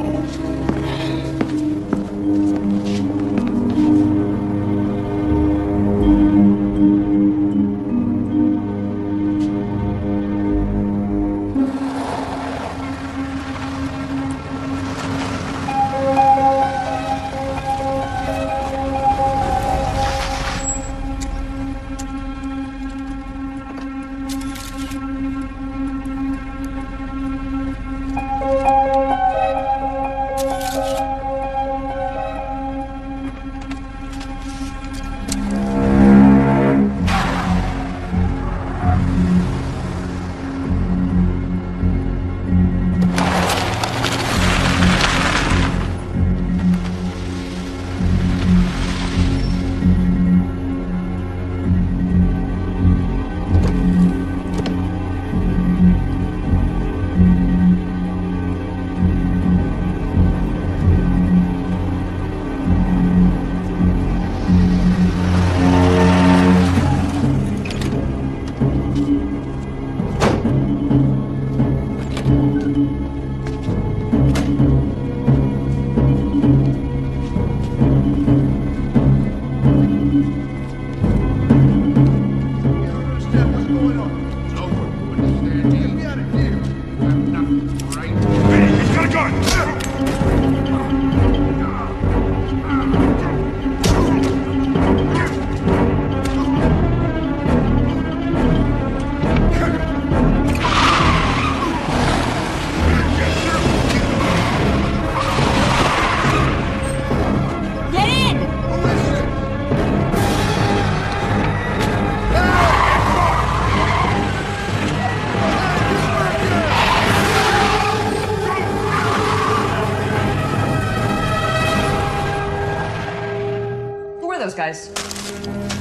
S2: guys.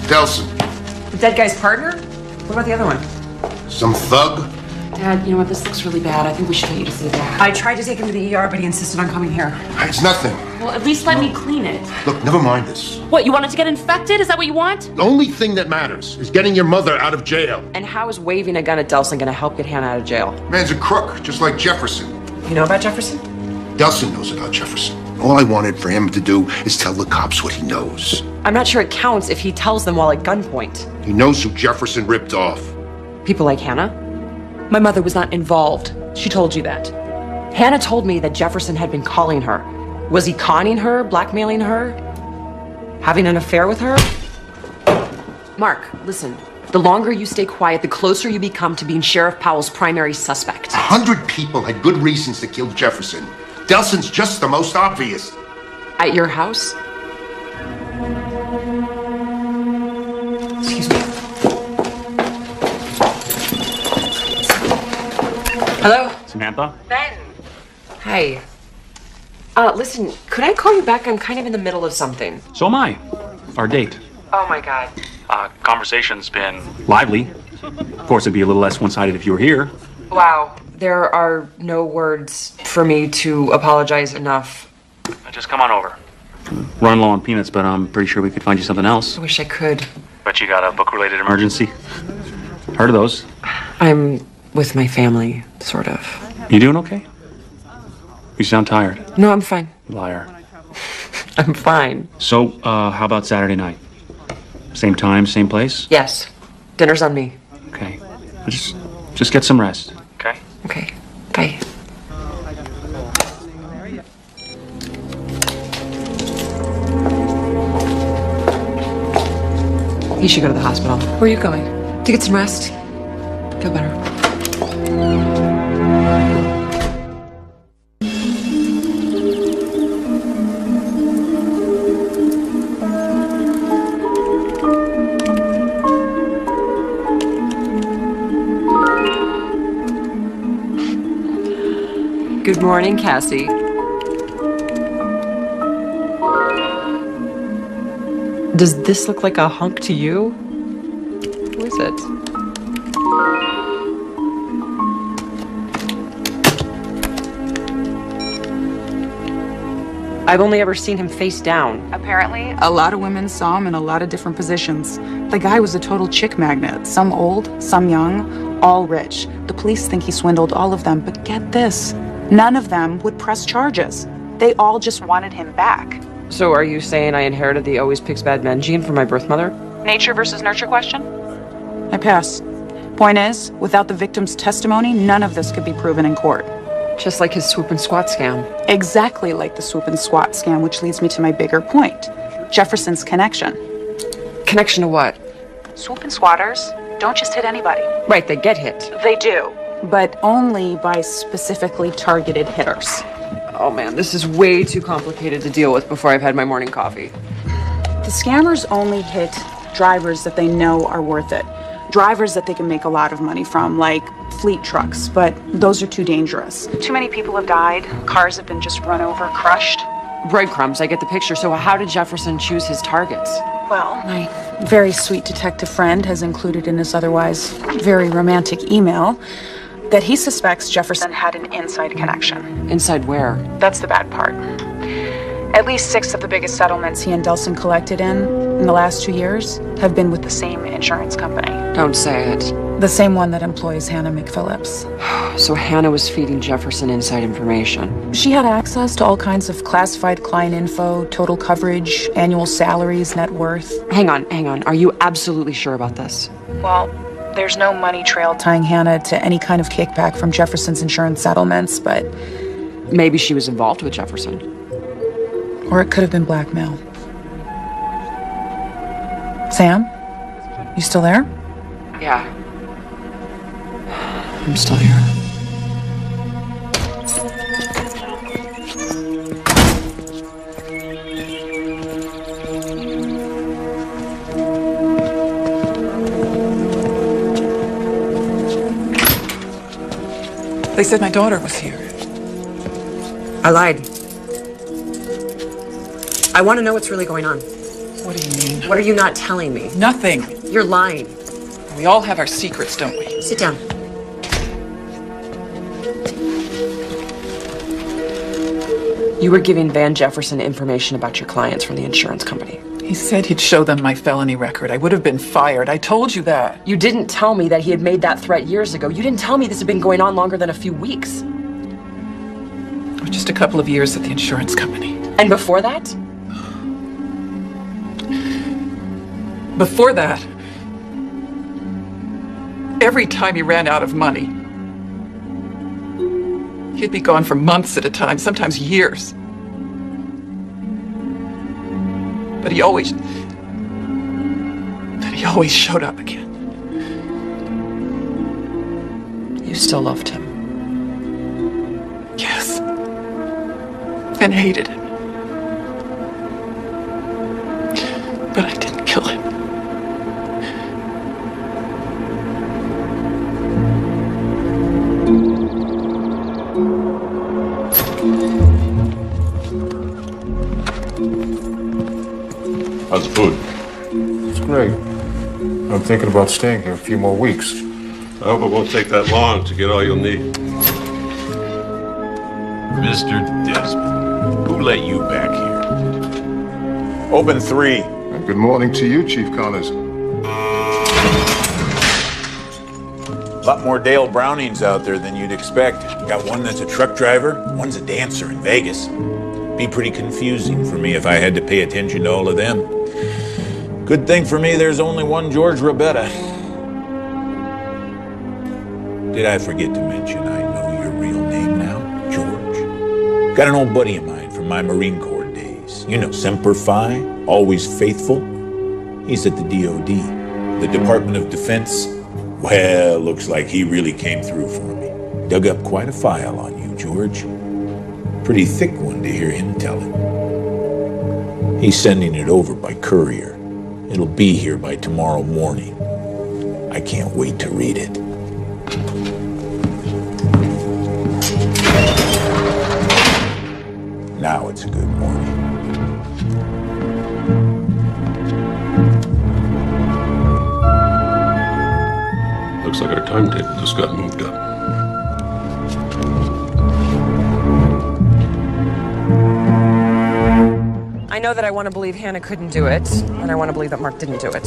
S13: Delson,
S2: The dead guy's partner? What about the other one?
S13: some thug?
S2: Dad, you know what? This looks really bad. I think we should get you to see that. I tried to take him to the ER, but he insisted on coming here.
S13: It's nothing.
S14: Well, at least let me clean it.
S13: Look, never mind this.
S14: What, you want it to get infected? Is that what you want?
S13: The only thing that matters is getting your mother out of jail.
S2: And how is waving a gun at Delson gonna help get Hannah out of jail?
S13: Man's a crook, just like Jefferson.
S2: You know about Jefferson?
S13: Delson knows about Jefferson. All I wanted for him to do is tell the cops what he knows.
S2: I'm not sure it counts if he tells them while at gunpoint.
S13: He knows who Jefferson ripped off.
S2: People like Hannah? My mother was not involved. She told you that. Hannah told me that Jefferson had been calling her. Was he conning her, blackmailing her, having an affair with her? Mark, listen. The longer you stay quiet, the closer you become to being Sheriff Powell's primary suspect.
S13: 100 people had good reasons to kill Jefferson. Delson's just the most obvious.
S2: At your house? Excuse me. Hello?
S1: Samantha?
S2: Ben. Hi. Listen, could I call you back? I'm kind of in the middle of something.
S1: So am I. Our date.
S2: Oh my God.
S1: Conversation's been lively. Of course, it'd be a little less one-sided if you were here.
S2: Wow. There are no words for me to apologize enough.
S1: Just come on over. Run low on peanuts, but I'm pretty sure we could find you something else.
S2: I wish I could.
S1: Bet you got a book-related emergency. Heard of those?
S2: I'm with my family, sort of.
S1: You doing okay? You sound tired.
S2: No, I'm fine.
S1: Liar.
S2: I'm fine.
S1: So, how about Saturday night? Same time, same place?
S2: Yes. Dinner's on me.
S1: Okay. Just get some rest. Okay?
S2: Okay. Bye. You should go to the hospital. Where are you going? To get some rest. Feel better. Good morning, Cassie. Does this look like a hunk to you? Who is it? I've only ever seen him face down.
S3: Apparently, a lot of women saw him in a lot of different positions. The guy was a total chick magnet. Some old, some young, all rich. The police think he swindled all of them, but get this. None of them would press charges. They all just wanted him back.
S2: So are you saying I inherited the always picks bad men gene from my birth mother?
S3: Nature versus nurture question? I pass. Point is, without the victim's testimony, none of this could be proven in court.
S2: Just like his swoop and squat scam.
S3: Exactly like the swoop and squat scam, which leads me to my bigger point. Jefferson's connection.
S2: Connection to what?
S3: Swoop and squatters don't just hit anybody.
S2: Right, they get hit.
S3: They do, but only by specifically targeted hitters.
S2: Oh man, this is way too complicated to deal with before I've had my morning coffee.
S3: The scammers only hit drivers that they know are worth it. Drivers that they can make a lot of money from, like fleet trucks, but those are too dangerous. Too many people have died. Cars have been just run over, crushed.
S2: Breadcrumbs, I get the picture. So how did Jefferson choose his targets?
S3: Well, my very sweet detective friend has included in his otherwise very romantic email that he suspects Jefferson had an inside connection.
S2: Inside where?
S3: That's the bad part. At least 6 of the biggest settlements he and Delson collected in the last 2 years have been with the same insurance company.
S2: Don't say it.
S3: The same one that employs Hannah McPhillips.
S2: So Hannah was feeding Jefferson inside information.
S3: She had access to all kinds of classified client info, total coverage, annual salaries, net worth.
S2: Hang on. Are you absolutely sure about this?
S3: Well, there's no money trail tying Hannah to any kind of kickback from Jefferson's insurance settlements, but...
S2: Maybe she was involved with Jefferson.
S3: Or it could have been blackmail. Sam? You still there?
S2: Yeah. I'm still here.
S7: They said my daughter was here.
S2: I lied. I want to know what's really going on.
S7: What do you mean?
S2: What are you not telling me?
S7: Nothing.
S2: You're lying.
S7: We all have our secrets, don't we?
S2: Sit down. You were giving Van Jefferson information about your clients from the insurance company.
S7: He said he'd show them my felony record. I would have been fired. I told you that.
S2: You didn't tell me that he had made that threat years ago. You didn't tell me this had been going on longer than a few weeks.
S7: Or just a couple of years at the insurance company.
S2: And before that?
S7: Before that, every time he ran out of money, he'd be gone for months at a time, sometimes years. But he always showed up again.
S2: You still loved him?
S7: Yes. And hated him. But I didn't kill him.
S12: How's the food?
S4: It's great. I'm thinking about staying here a few more weeks.
S12: I hope it won't take that long to get all you'll need.
S15: Mr. Desmond, who let you back here? Open 3.
S11: And good morning to you, Chief Connors.
S15: A lot more Dale Brownings out there than you'd expect. Got one that's a truck driver, one's a dancer in Vegas. Be pretty confusing for me if I had to pay attention to all of them. Good thing for me there's only one George Rabetta. Did I forget to mention I know your real name now? George? Got an old buddy of mine from my Marine Corps days. You know, Semper Fi, always faithful. He's at the DOD, the Department of Defense. Well, looks like he really came through for me. Dug up quite a file on you, George. Pretty thick one to hear him tell it. He's sending it over by courier. It'll be here by tomorrow morning. I can't wait to read it. Now it's a good morning.
S12: Looks like our timetable just got moved up.
S2: I know that I want to believe Hannah couldn't do it, and I want to believe that Mark didn't do it.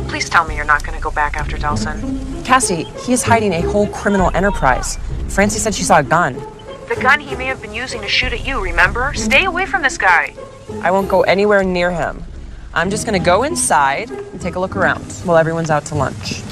S16: Please tell me you're not going to go back after Delson.
S2: Cassie, he is hiding a whole criminal enterprise. Francie said she saw a gun.
S16: The gun he may have been using to shoot at you, remember? Stay away from this guy.
S2: I won't go anywhere near him. I'm just going to go inside and take a look around while everyone's out to lunch.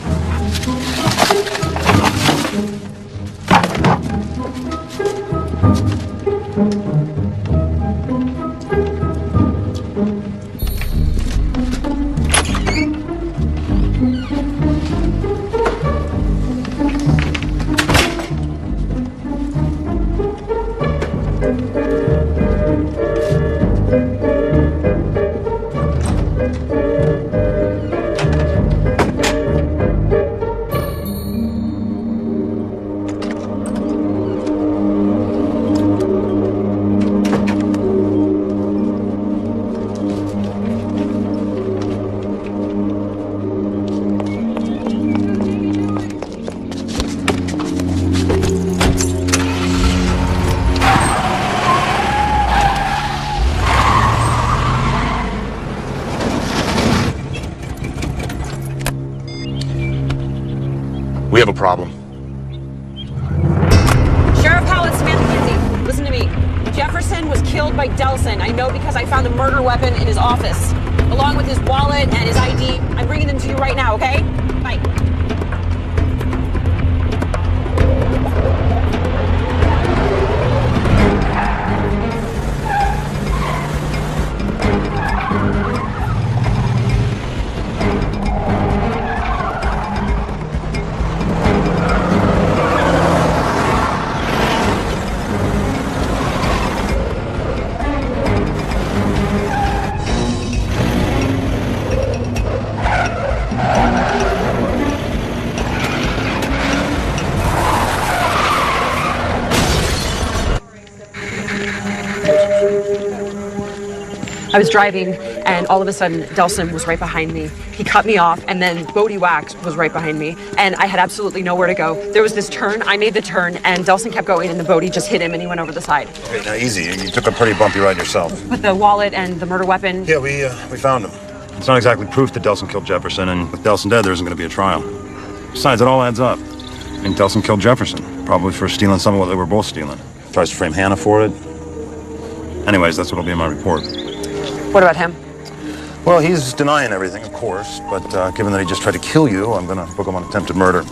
S10: We have a problem.
S14: Sheriff Howlett, Samantha Kinsey, listen to me. Jefferson was killed by Delson. I know because I found a murder weapon in his office, along with his wallet and his ID. I'm bringing them to you right now, okay? Bye. I was driving, and all of a sudden, Delson was right behind me. He cut me off, and then Bodie Wax was right behind me, and I had absolutely nowhere to go. There was this turn, I made the turn, and Delson kept going, and the Bodie just hit him, and he went over the side.
S8: Okay, now easy. You took a pretty bumpy ride yourself.
S14: But the wallet and the murder weapon...
S8: Yeah, we found him. It's not exactly proof that Delson killed Jefferson, and with Delson dead, there isn't going to be a trial. Besides, it all adds up. I think Delson killed Jefferson, probably for stealing some of what they were both stealing. Tries to frame Hannah for it. Anyways, that's what'll be in my report.
S14: What about him?
S8: Well, he's denying everything, of course, but given that he just tried to kill you, I'm gonna book him on attempted murder.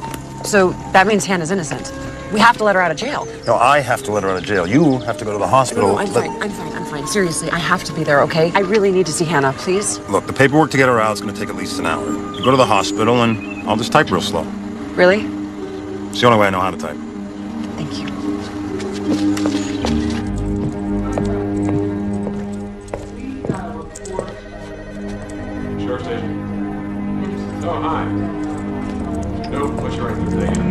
S14: So that means Hannah's innocent. We have to let her out of jail.
S8: No, I have to let her out of jail. You have to go to the hospital.
S14: No, I'm fine. Seriously, I have to be there, okay? I really need to see Hannah, please.
S8: Look, the paperwork to get her out is gonna take at least an hour. You go to the hospital, and I'll just type real slow.
S14: Really?
S8: It's the only way I know how to type.
S14: Thank you.
S12: Sheriff Station. Oh, hi. No, what's your right to say?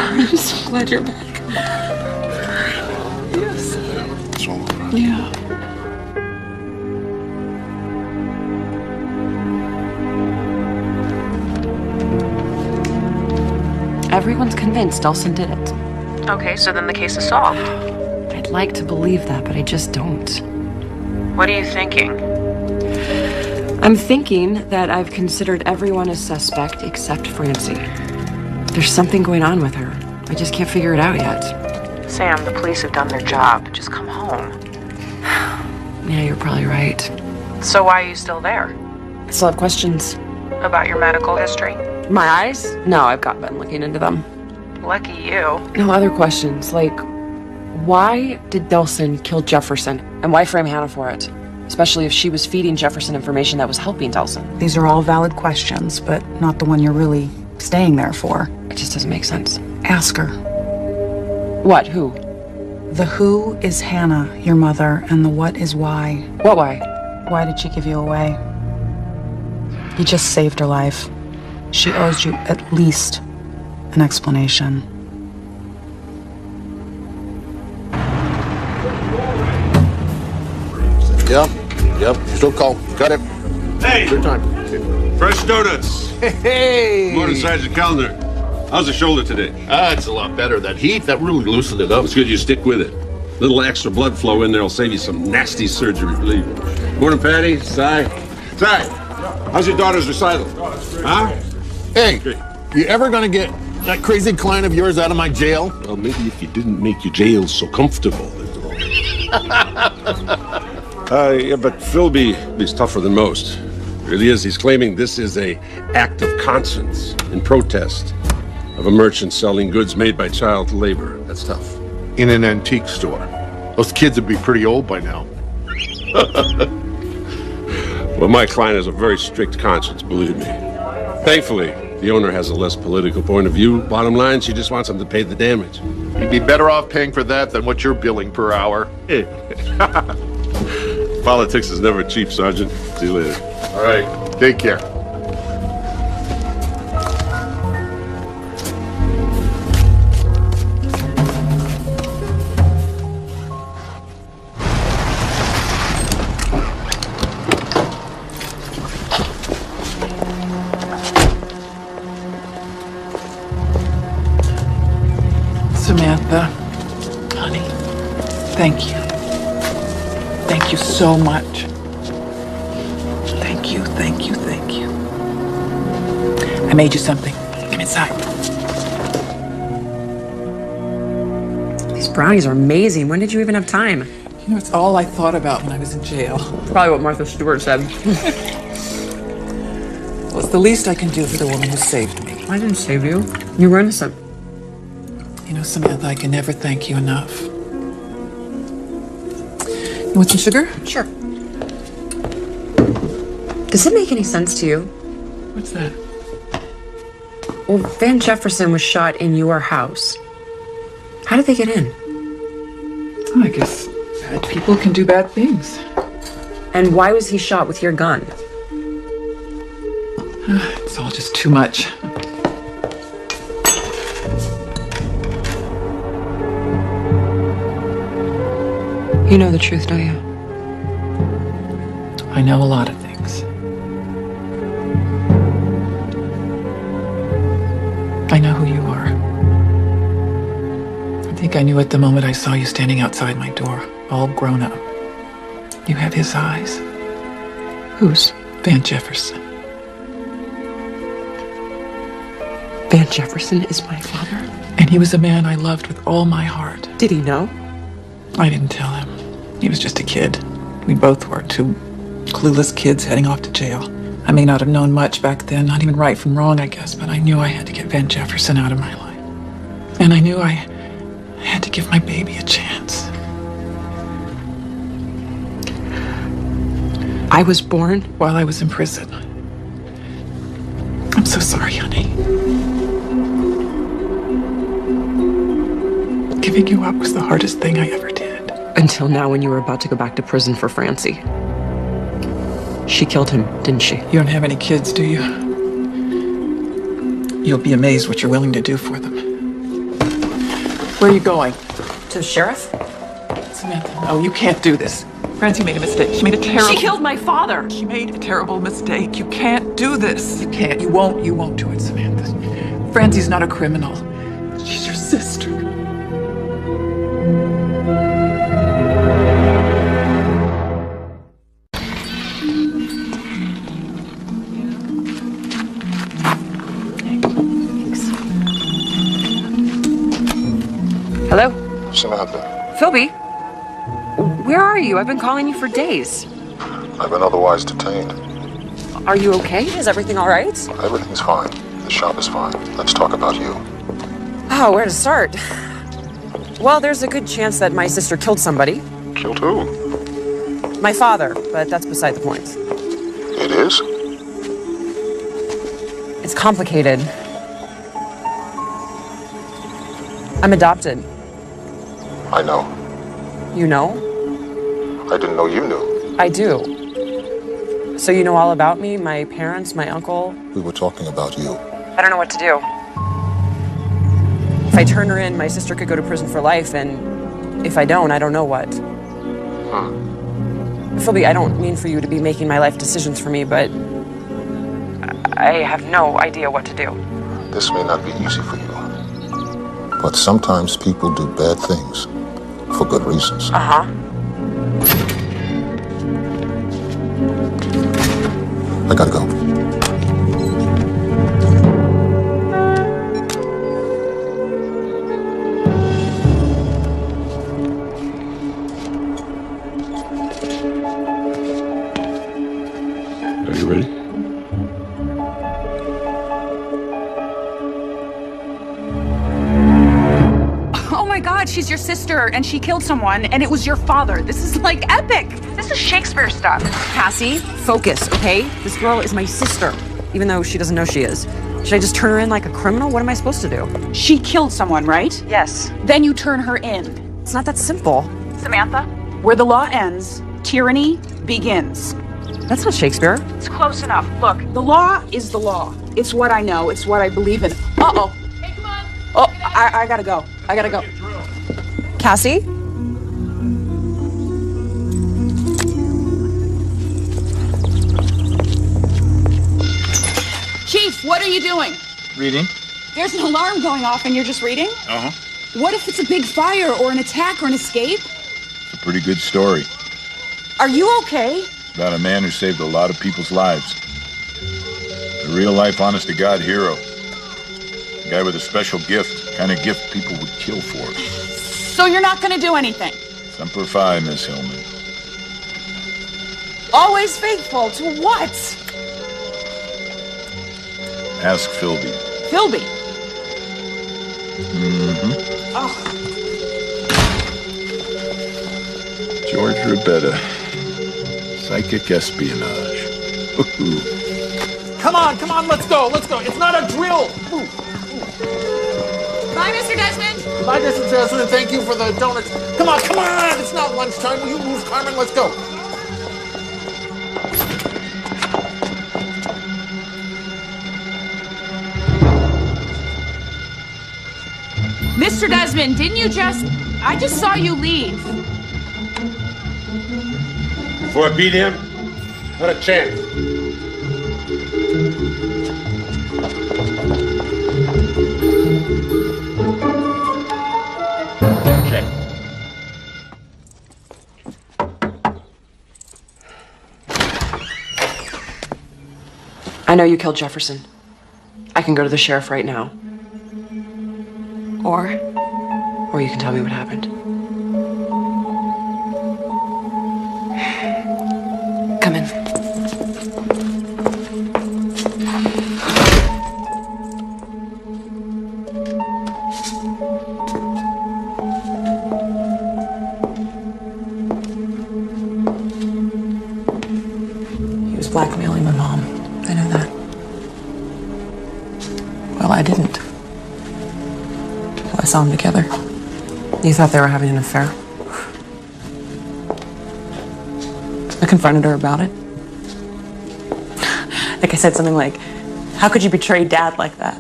S7: I'm so glad you're back. Yes. Yeah.
S2: Everyone's convinced Delson did it.
S16: Okay, so then the case is solved.
S2: I'd like to believe that, but I just don't.
S16: What are you thinking?
S2: I'm thinking that I've considered everyone a suspect except Francie. There's something going on with her. I just can't figure it out yet.
S16: Sam, the police have done their job. Just come home.
S2: Yeah, you're probably right.
S16: So why are you still there?
S2: I still have questions.
S16: About your medical history?
S2: My eyes? No, I've been looking into them.
S16: Lucky you.
S2: No, other questions, like, why did Delson kill Jefferson? And why frame Hannah for it? Especially if she was feeding Jefferson information that was helping Delson.
S3: These are all valid questions, but not the one you're really staying there for.
S2: It just doesn't make sense.
S3: Ask her.
S2: What? Who?
S3: The who is Hannah, your mother, and the what is why.
S2: What why?
S3: Why did she give you away? You just saved her life. She owes you at least an explanation.
S13: Yep, still call. Got it.
S12: Hey!
S13: Good time.
S12: Fresh donuts.
S17: Hey!
S12: Morning, Sergeant Calendar. How's the shoulder today?
S17: It's a lot better. That heat, that really loosened it up.
S12: It's good you stick with it. Little extra blood flow in there will save you some nasty surgery, believe me. Morning, Patty. Si. How's your daughter's recital? Huh?
S17: Hey, you ever gonna get that crazy client of yours out of my jail?
S12: Well, maybe if you didn't make your jail so comfortable. Yeah, but Philby's tougher than most. Really is. He's claiming this is a act of conscience in protest of a merchant selling goods made by child labor. That's tough.
S17: In an antique store. Those kids would be pretty old by now.
S12: Well, my client has a very strict conscience, believe me. Thankfully, the owner has a less political point of view. Bottom line, she just wants him to pay the damage.
S17: You'd be better off paying for that than what you're billing per hour.
S12: Politics is never cheap, Sergeant. See you later.
S17: All right, take care.
S7: Samantha, honey, thank you. Thank you so much. Thank you, thank you, thank you. I made you something. Come inside.
S2: These brownies are amazing. When did you even have time?
S7: You know, it's all I thought about when I was in jail.
S2: Probably what Martha Stewart said.
S7: Well, it's the least I can do for the woman who saved me.
S2: I didn't save you. You were innocent.
S7: You know, Samantha, I can never thank you enough. You want some sugar?
S2: Sure. Does it make any sense to you
S7: What's that?
S2: Well, Van Jefferson was shot in your house. How did they get in?
S7: I guess bad people can do bad things.
S2: And why was he shot with your gun?
S7: It's all just too much.
S2: You know the truth, don't you?
S7: I know a lot of things. I know who you are. I think I knew it the moment I saw you standing outside my door, all grown up. You have his eyes.
S2: Whose?
S7: Van Jefferson.
S2: Van Jefferson is my father?
S7: And he was a man I loved with all my heart.
S2: Did he know?
S7: I didn't tell him. He was just a kid. We both were two clueless kids heading off to jail. I may not have known much back then, not even right from wrong, I guess, but I knew I had to get Van Jefferson out of my life. And I knew I had to give my baby a chance.
S2: I was born
S7: while I was in prison. I'm so sorry, honey. Giving you up was the hardest thing I ever did.
S2: Until now, when you were about to go back to prison for Francie. She killed him, didn't she?
S7: You don't have any kids, do you? You'll be amazed what you're willing to do for them. Where are you going?
S2: To the sheriff?
S7: Samantha, no, you can't do this. Francie made a mistake. She made a terrible...
S2: She killed my father!
S7: She made a terrible mistake. You can't do this. You can't. You won't do it, Samantha. Francie's not a criminal. She's your sister.
S2: Hello?
S11: Samantha,
S2: Philby? Where are you? I've been calling you for days.
S11: I've been otherwise detained.
S2: Are you okay? Is everything all right?
S11: Everything's fine. The shop is fine. Let's talk about you.
S2: Oh, where to start? Well, there's a good chance that my sister killed somebody.
S11: Killed who?
S2: My father, but that's beside the point.
S11: It is?
S2: It's complicated. I'm adopted.
S11: I know.
S2: You know?
S11: I didn't know you knew.
S2: I do. So you know all about me, my parents, my uncle?
S11: We were talking about you.
S2: I don't know what to do. If I turn her in, my sister could go to prison for life, and if I don't know what. Philby, I don't mean for you to be making my life decisions for me, but I have no idea what to do.
S11: This may not be easy for you, but sometimes people do bad things for good reasons.
S2: Uh-huh.
S11: I gotta go.
S12: Are you ready?
S16: Oh my God, she's your sister, and she killed someone, and it was your father. This is like epic. This is Shakespeare stuff.
S2: Cassie, focus, okay? This girl is my sister, even though she doesn't know she is. Should I just turn her in like a criminal? What am I supposed to do?
S16: She killed someone, right?
S2: Yes.
S16: Then you turn her in.
S2: It's not that simple.
S16: Samantha, where the law ends, tyranny begins.
S2: That's not Shakespeare.
S16: It's close enough. Look, the law is the law. It's what I know. It's what I believe in. Uh-oh. Hey, come on. Oh, I gotta go. I gotta go.
S2: Cassie?
S16: Chief, what are you doing?
S15: Reading.
S16: There's an alarm going off and you're just reading?
S15: Uh-huh.
S16: What if it's a big fire or an attack or an escape?
S15: It's a pretty good story
S16: Are you okay?
S15: about a man who saved a lot of people's lives. A real-life, honest-to-God hero. A guy with a special gift, kind of gift people would kill for.
S16: So you're not gonna do anything?
S15: Semper Fi, Miss Hillman.
S16: Always faithful to what?
S15: Ask Philby.
S16: Philby.
S15: Mm-hmm.
S16: Oh.
S15: George Rabetta. Psychic espionage.
S18: Come Come on, let's go. It's not a drill.
S16: Bye, Mr. Desmond.
S17: Goodbye, Mr. Desmond. Thank you for the donuts. Come on. It's not lunchtime. Will you move, Carmen? Let's go.
S16: Mr. Desmond, didn't you I just saw you leave.
S17: Before I beat him, not a chance.
S2: I know you killed Jefferson. I can go to the sheriff right now. Or you can tell me what happened. Come in.
S9: He was blackmailing my mom. I know that. Well, I didn't. I saw them together.
S2: You thought they were having an affair?
S9: I confronted her about it. Like I said something like, how could you betray Dad like that?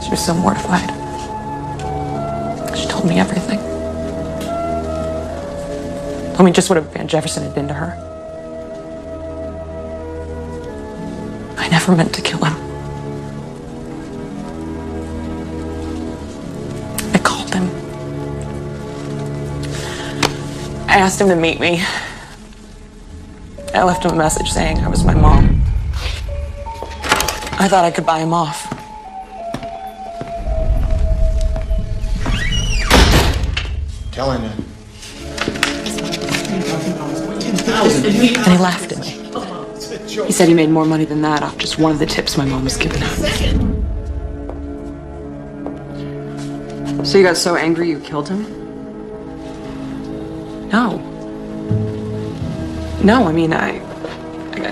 S9: She was so mortified. She told me everything. Told me just what Van Jefferson had been to her. I never meant to kill him. I called him. I asked him to meet me. I left him a message saying I was my mom. I thought I could buy him off.
S13: Tell him.
S9: And he laughed at me.
S2: He said he made more money than that off just one of the tips my mom was giving him. So you got so angry you killed him?
S9: No. No, I mean, I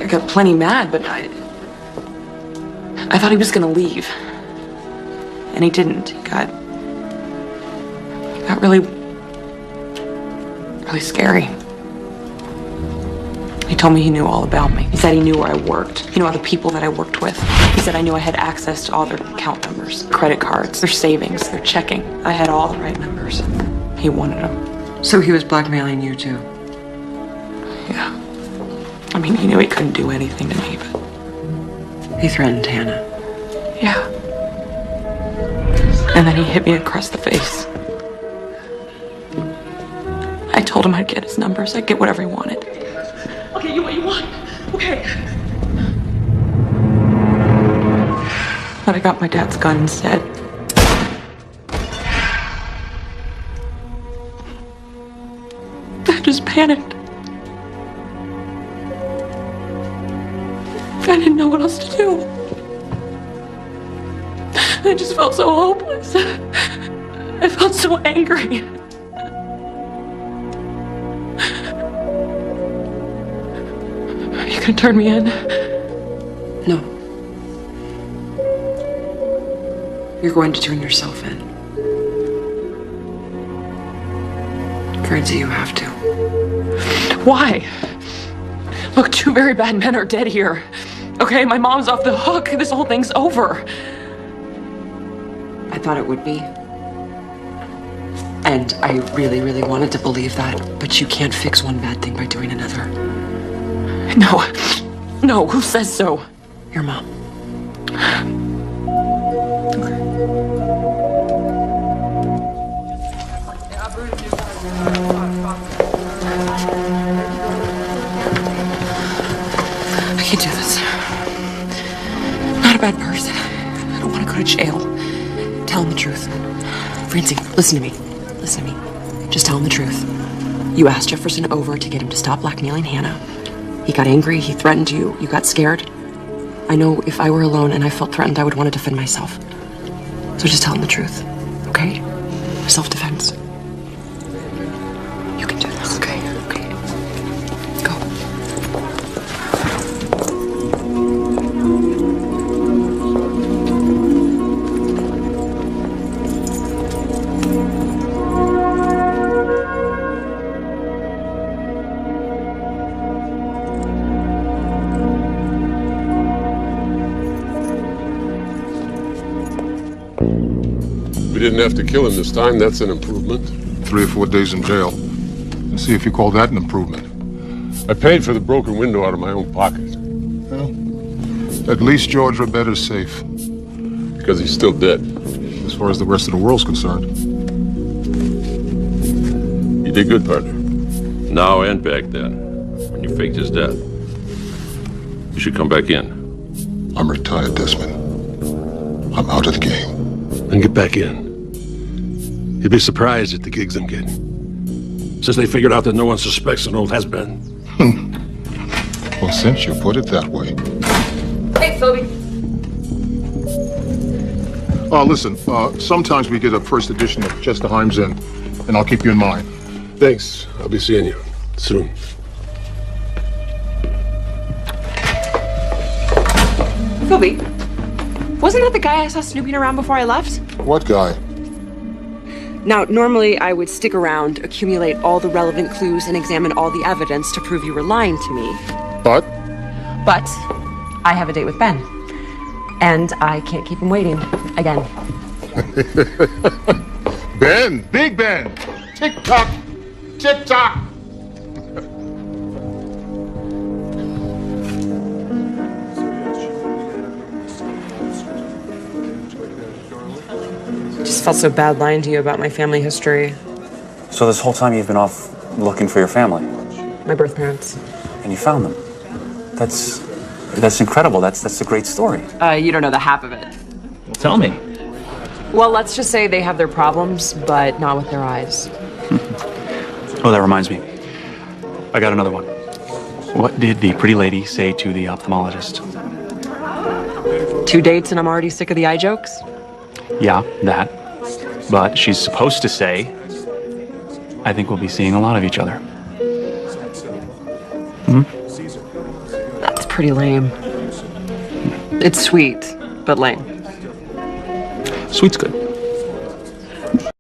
S9: got plenty mad, but I thought he was gonna leave. And he didn't. He got really scary. He told me he knew all about me. He said he knew where I worked. He knew all the people that I worked with. He said I knew I had access to all their account numbers, credit cards, their savings, their checking. I had all the right numbers. He wanted them.
S2: So he was blackmailing you too?
S9: Yeah. I mean, he knew he couldn't do anything to me, but...
S2: He threatened Hannah?
S9: Yeah. And then he hit me across the face. I told him I'd get his numbers. I'd get whatever he wanted.
S16: Okay, you what you want. Okay.
S9: But I got my dad's gun instead. I just panicked. I didn't know what else to do. I just felt so hopeless. I felt so angry. Are you gonna turn me in?
S2: No. You're going to turn yourself in. Francie, you have to.
S9: Why? Look, two very bad men are dead here. Okay, my mom's off the hook. This whole thing's over.
S2: I thought it would be. And I really, really wanted to believe that. But you can't fix one bad thing by doing another.
S9: No, who says so?
S2: Your mom.
S9: I can't do this. I'm not a bad person. I don't want to go to jail.
S2: Tell him the truth. Francie, listen to me. Listen to me. Just tell him the truth. You asked Jefferson over to get him to stop blackmailing Hannah. He got angry, he threatened you, you got scared. I know if I were alone and I felt threatened, I would want to defend myself. So just tell him the truth, okay? Self-defense. You can do this, okay? Okay. Go.
S12: didn't have to kill him this time. That's an improvement.
S13: 3 or 4 days in jail. And see if you call that an improvement.
S12: I paid for the broken window out of my own pocket.
S13: Well, at least George Roberta's safe.
S12: Because he's still dead.
S13: As far as the rest of the world's concerned.
S12: You did good, partner. Now and back then, when you faked his death. You should come back in.
S13: I'm retired, Desmond. I'm out of the game.
S12: Then get back in. You'd be surprised at the gigs I'm getting. Since they figured out that no one suspects an old has-been.
S13: Well, since you put it that way.
S14: Hey, Phoebe.
S13: Listen, sometimes we get a first edition of Chester Himes in, and I'll keep you in mind.
S12: Thanks. I'll be seeing you soon.
S14: Phoebe, wasn't that the guy I saw snooping around before I left?
S13: What guy?
S14: Now, normally I would stick around, accumulate all the relevant clues, and examine all the evidence to prove you were lying to me.
S13: But
S14: I have a date with Ben. And I can't keep him waiting. Again.
S13: Ben! Big Ben! Tick-tock! Tick-tock!
S14: Just felt so bad lying to you about my family history.
S1: So this whole time you've been off looking for your family?
S14: My birth parents.
S1: And you found them? That's incredible. That's a great story.
S14: You don't know the half of it.
S1: Well, tell me.
S14: Well, let's just say they have their problems, but not with their eyes.
S1: Oh, that reminds me. I got another one. What did the pretty lady say to the ophthalmologist?
S14: 2 dates and I'm already sick of the eye jokes?
S1: Yeah, that. But she's supposed to say, I think we'll be seeing a lot of each other.
S14: That's pretty lame. It's sweet, but lame.
S1: Sweet's good.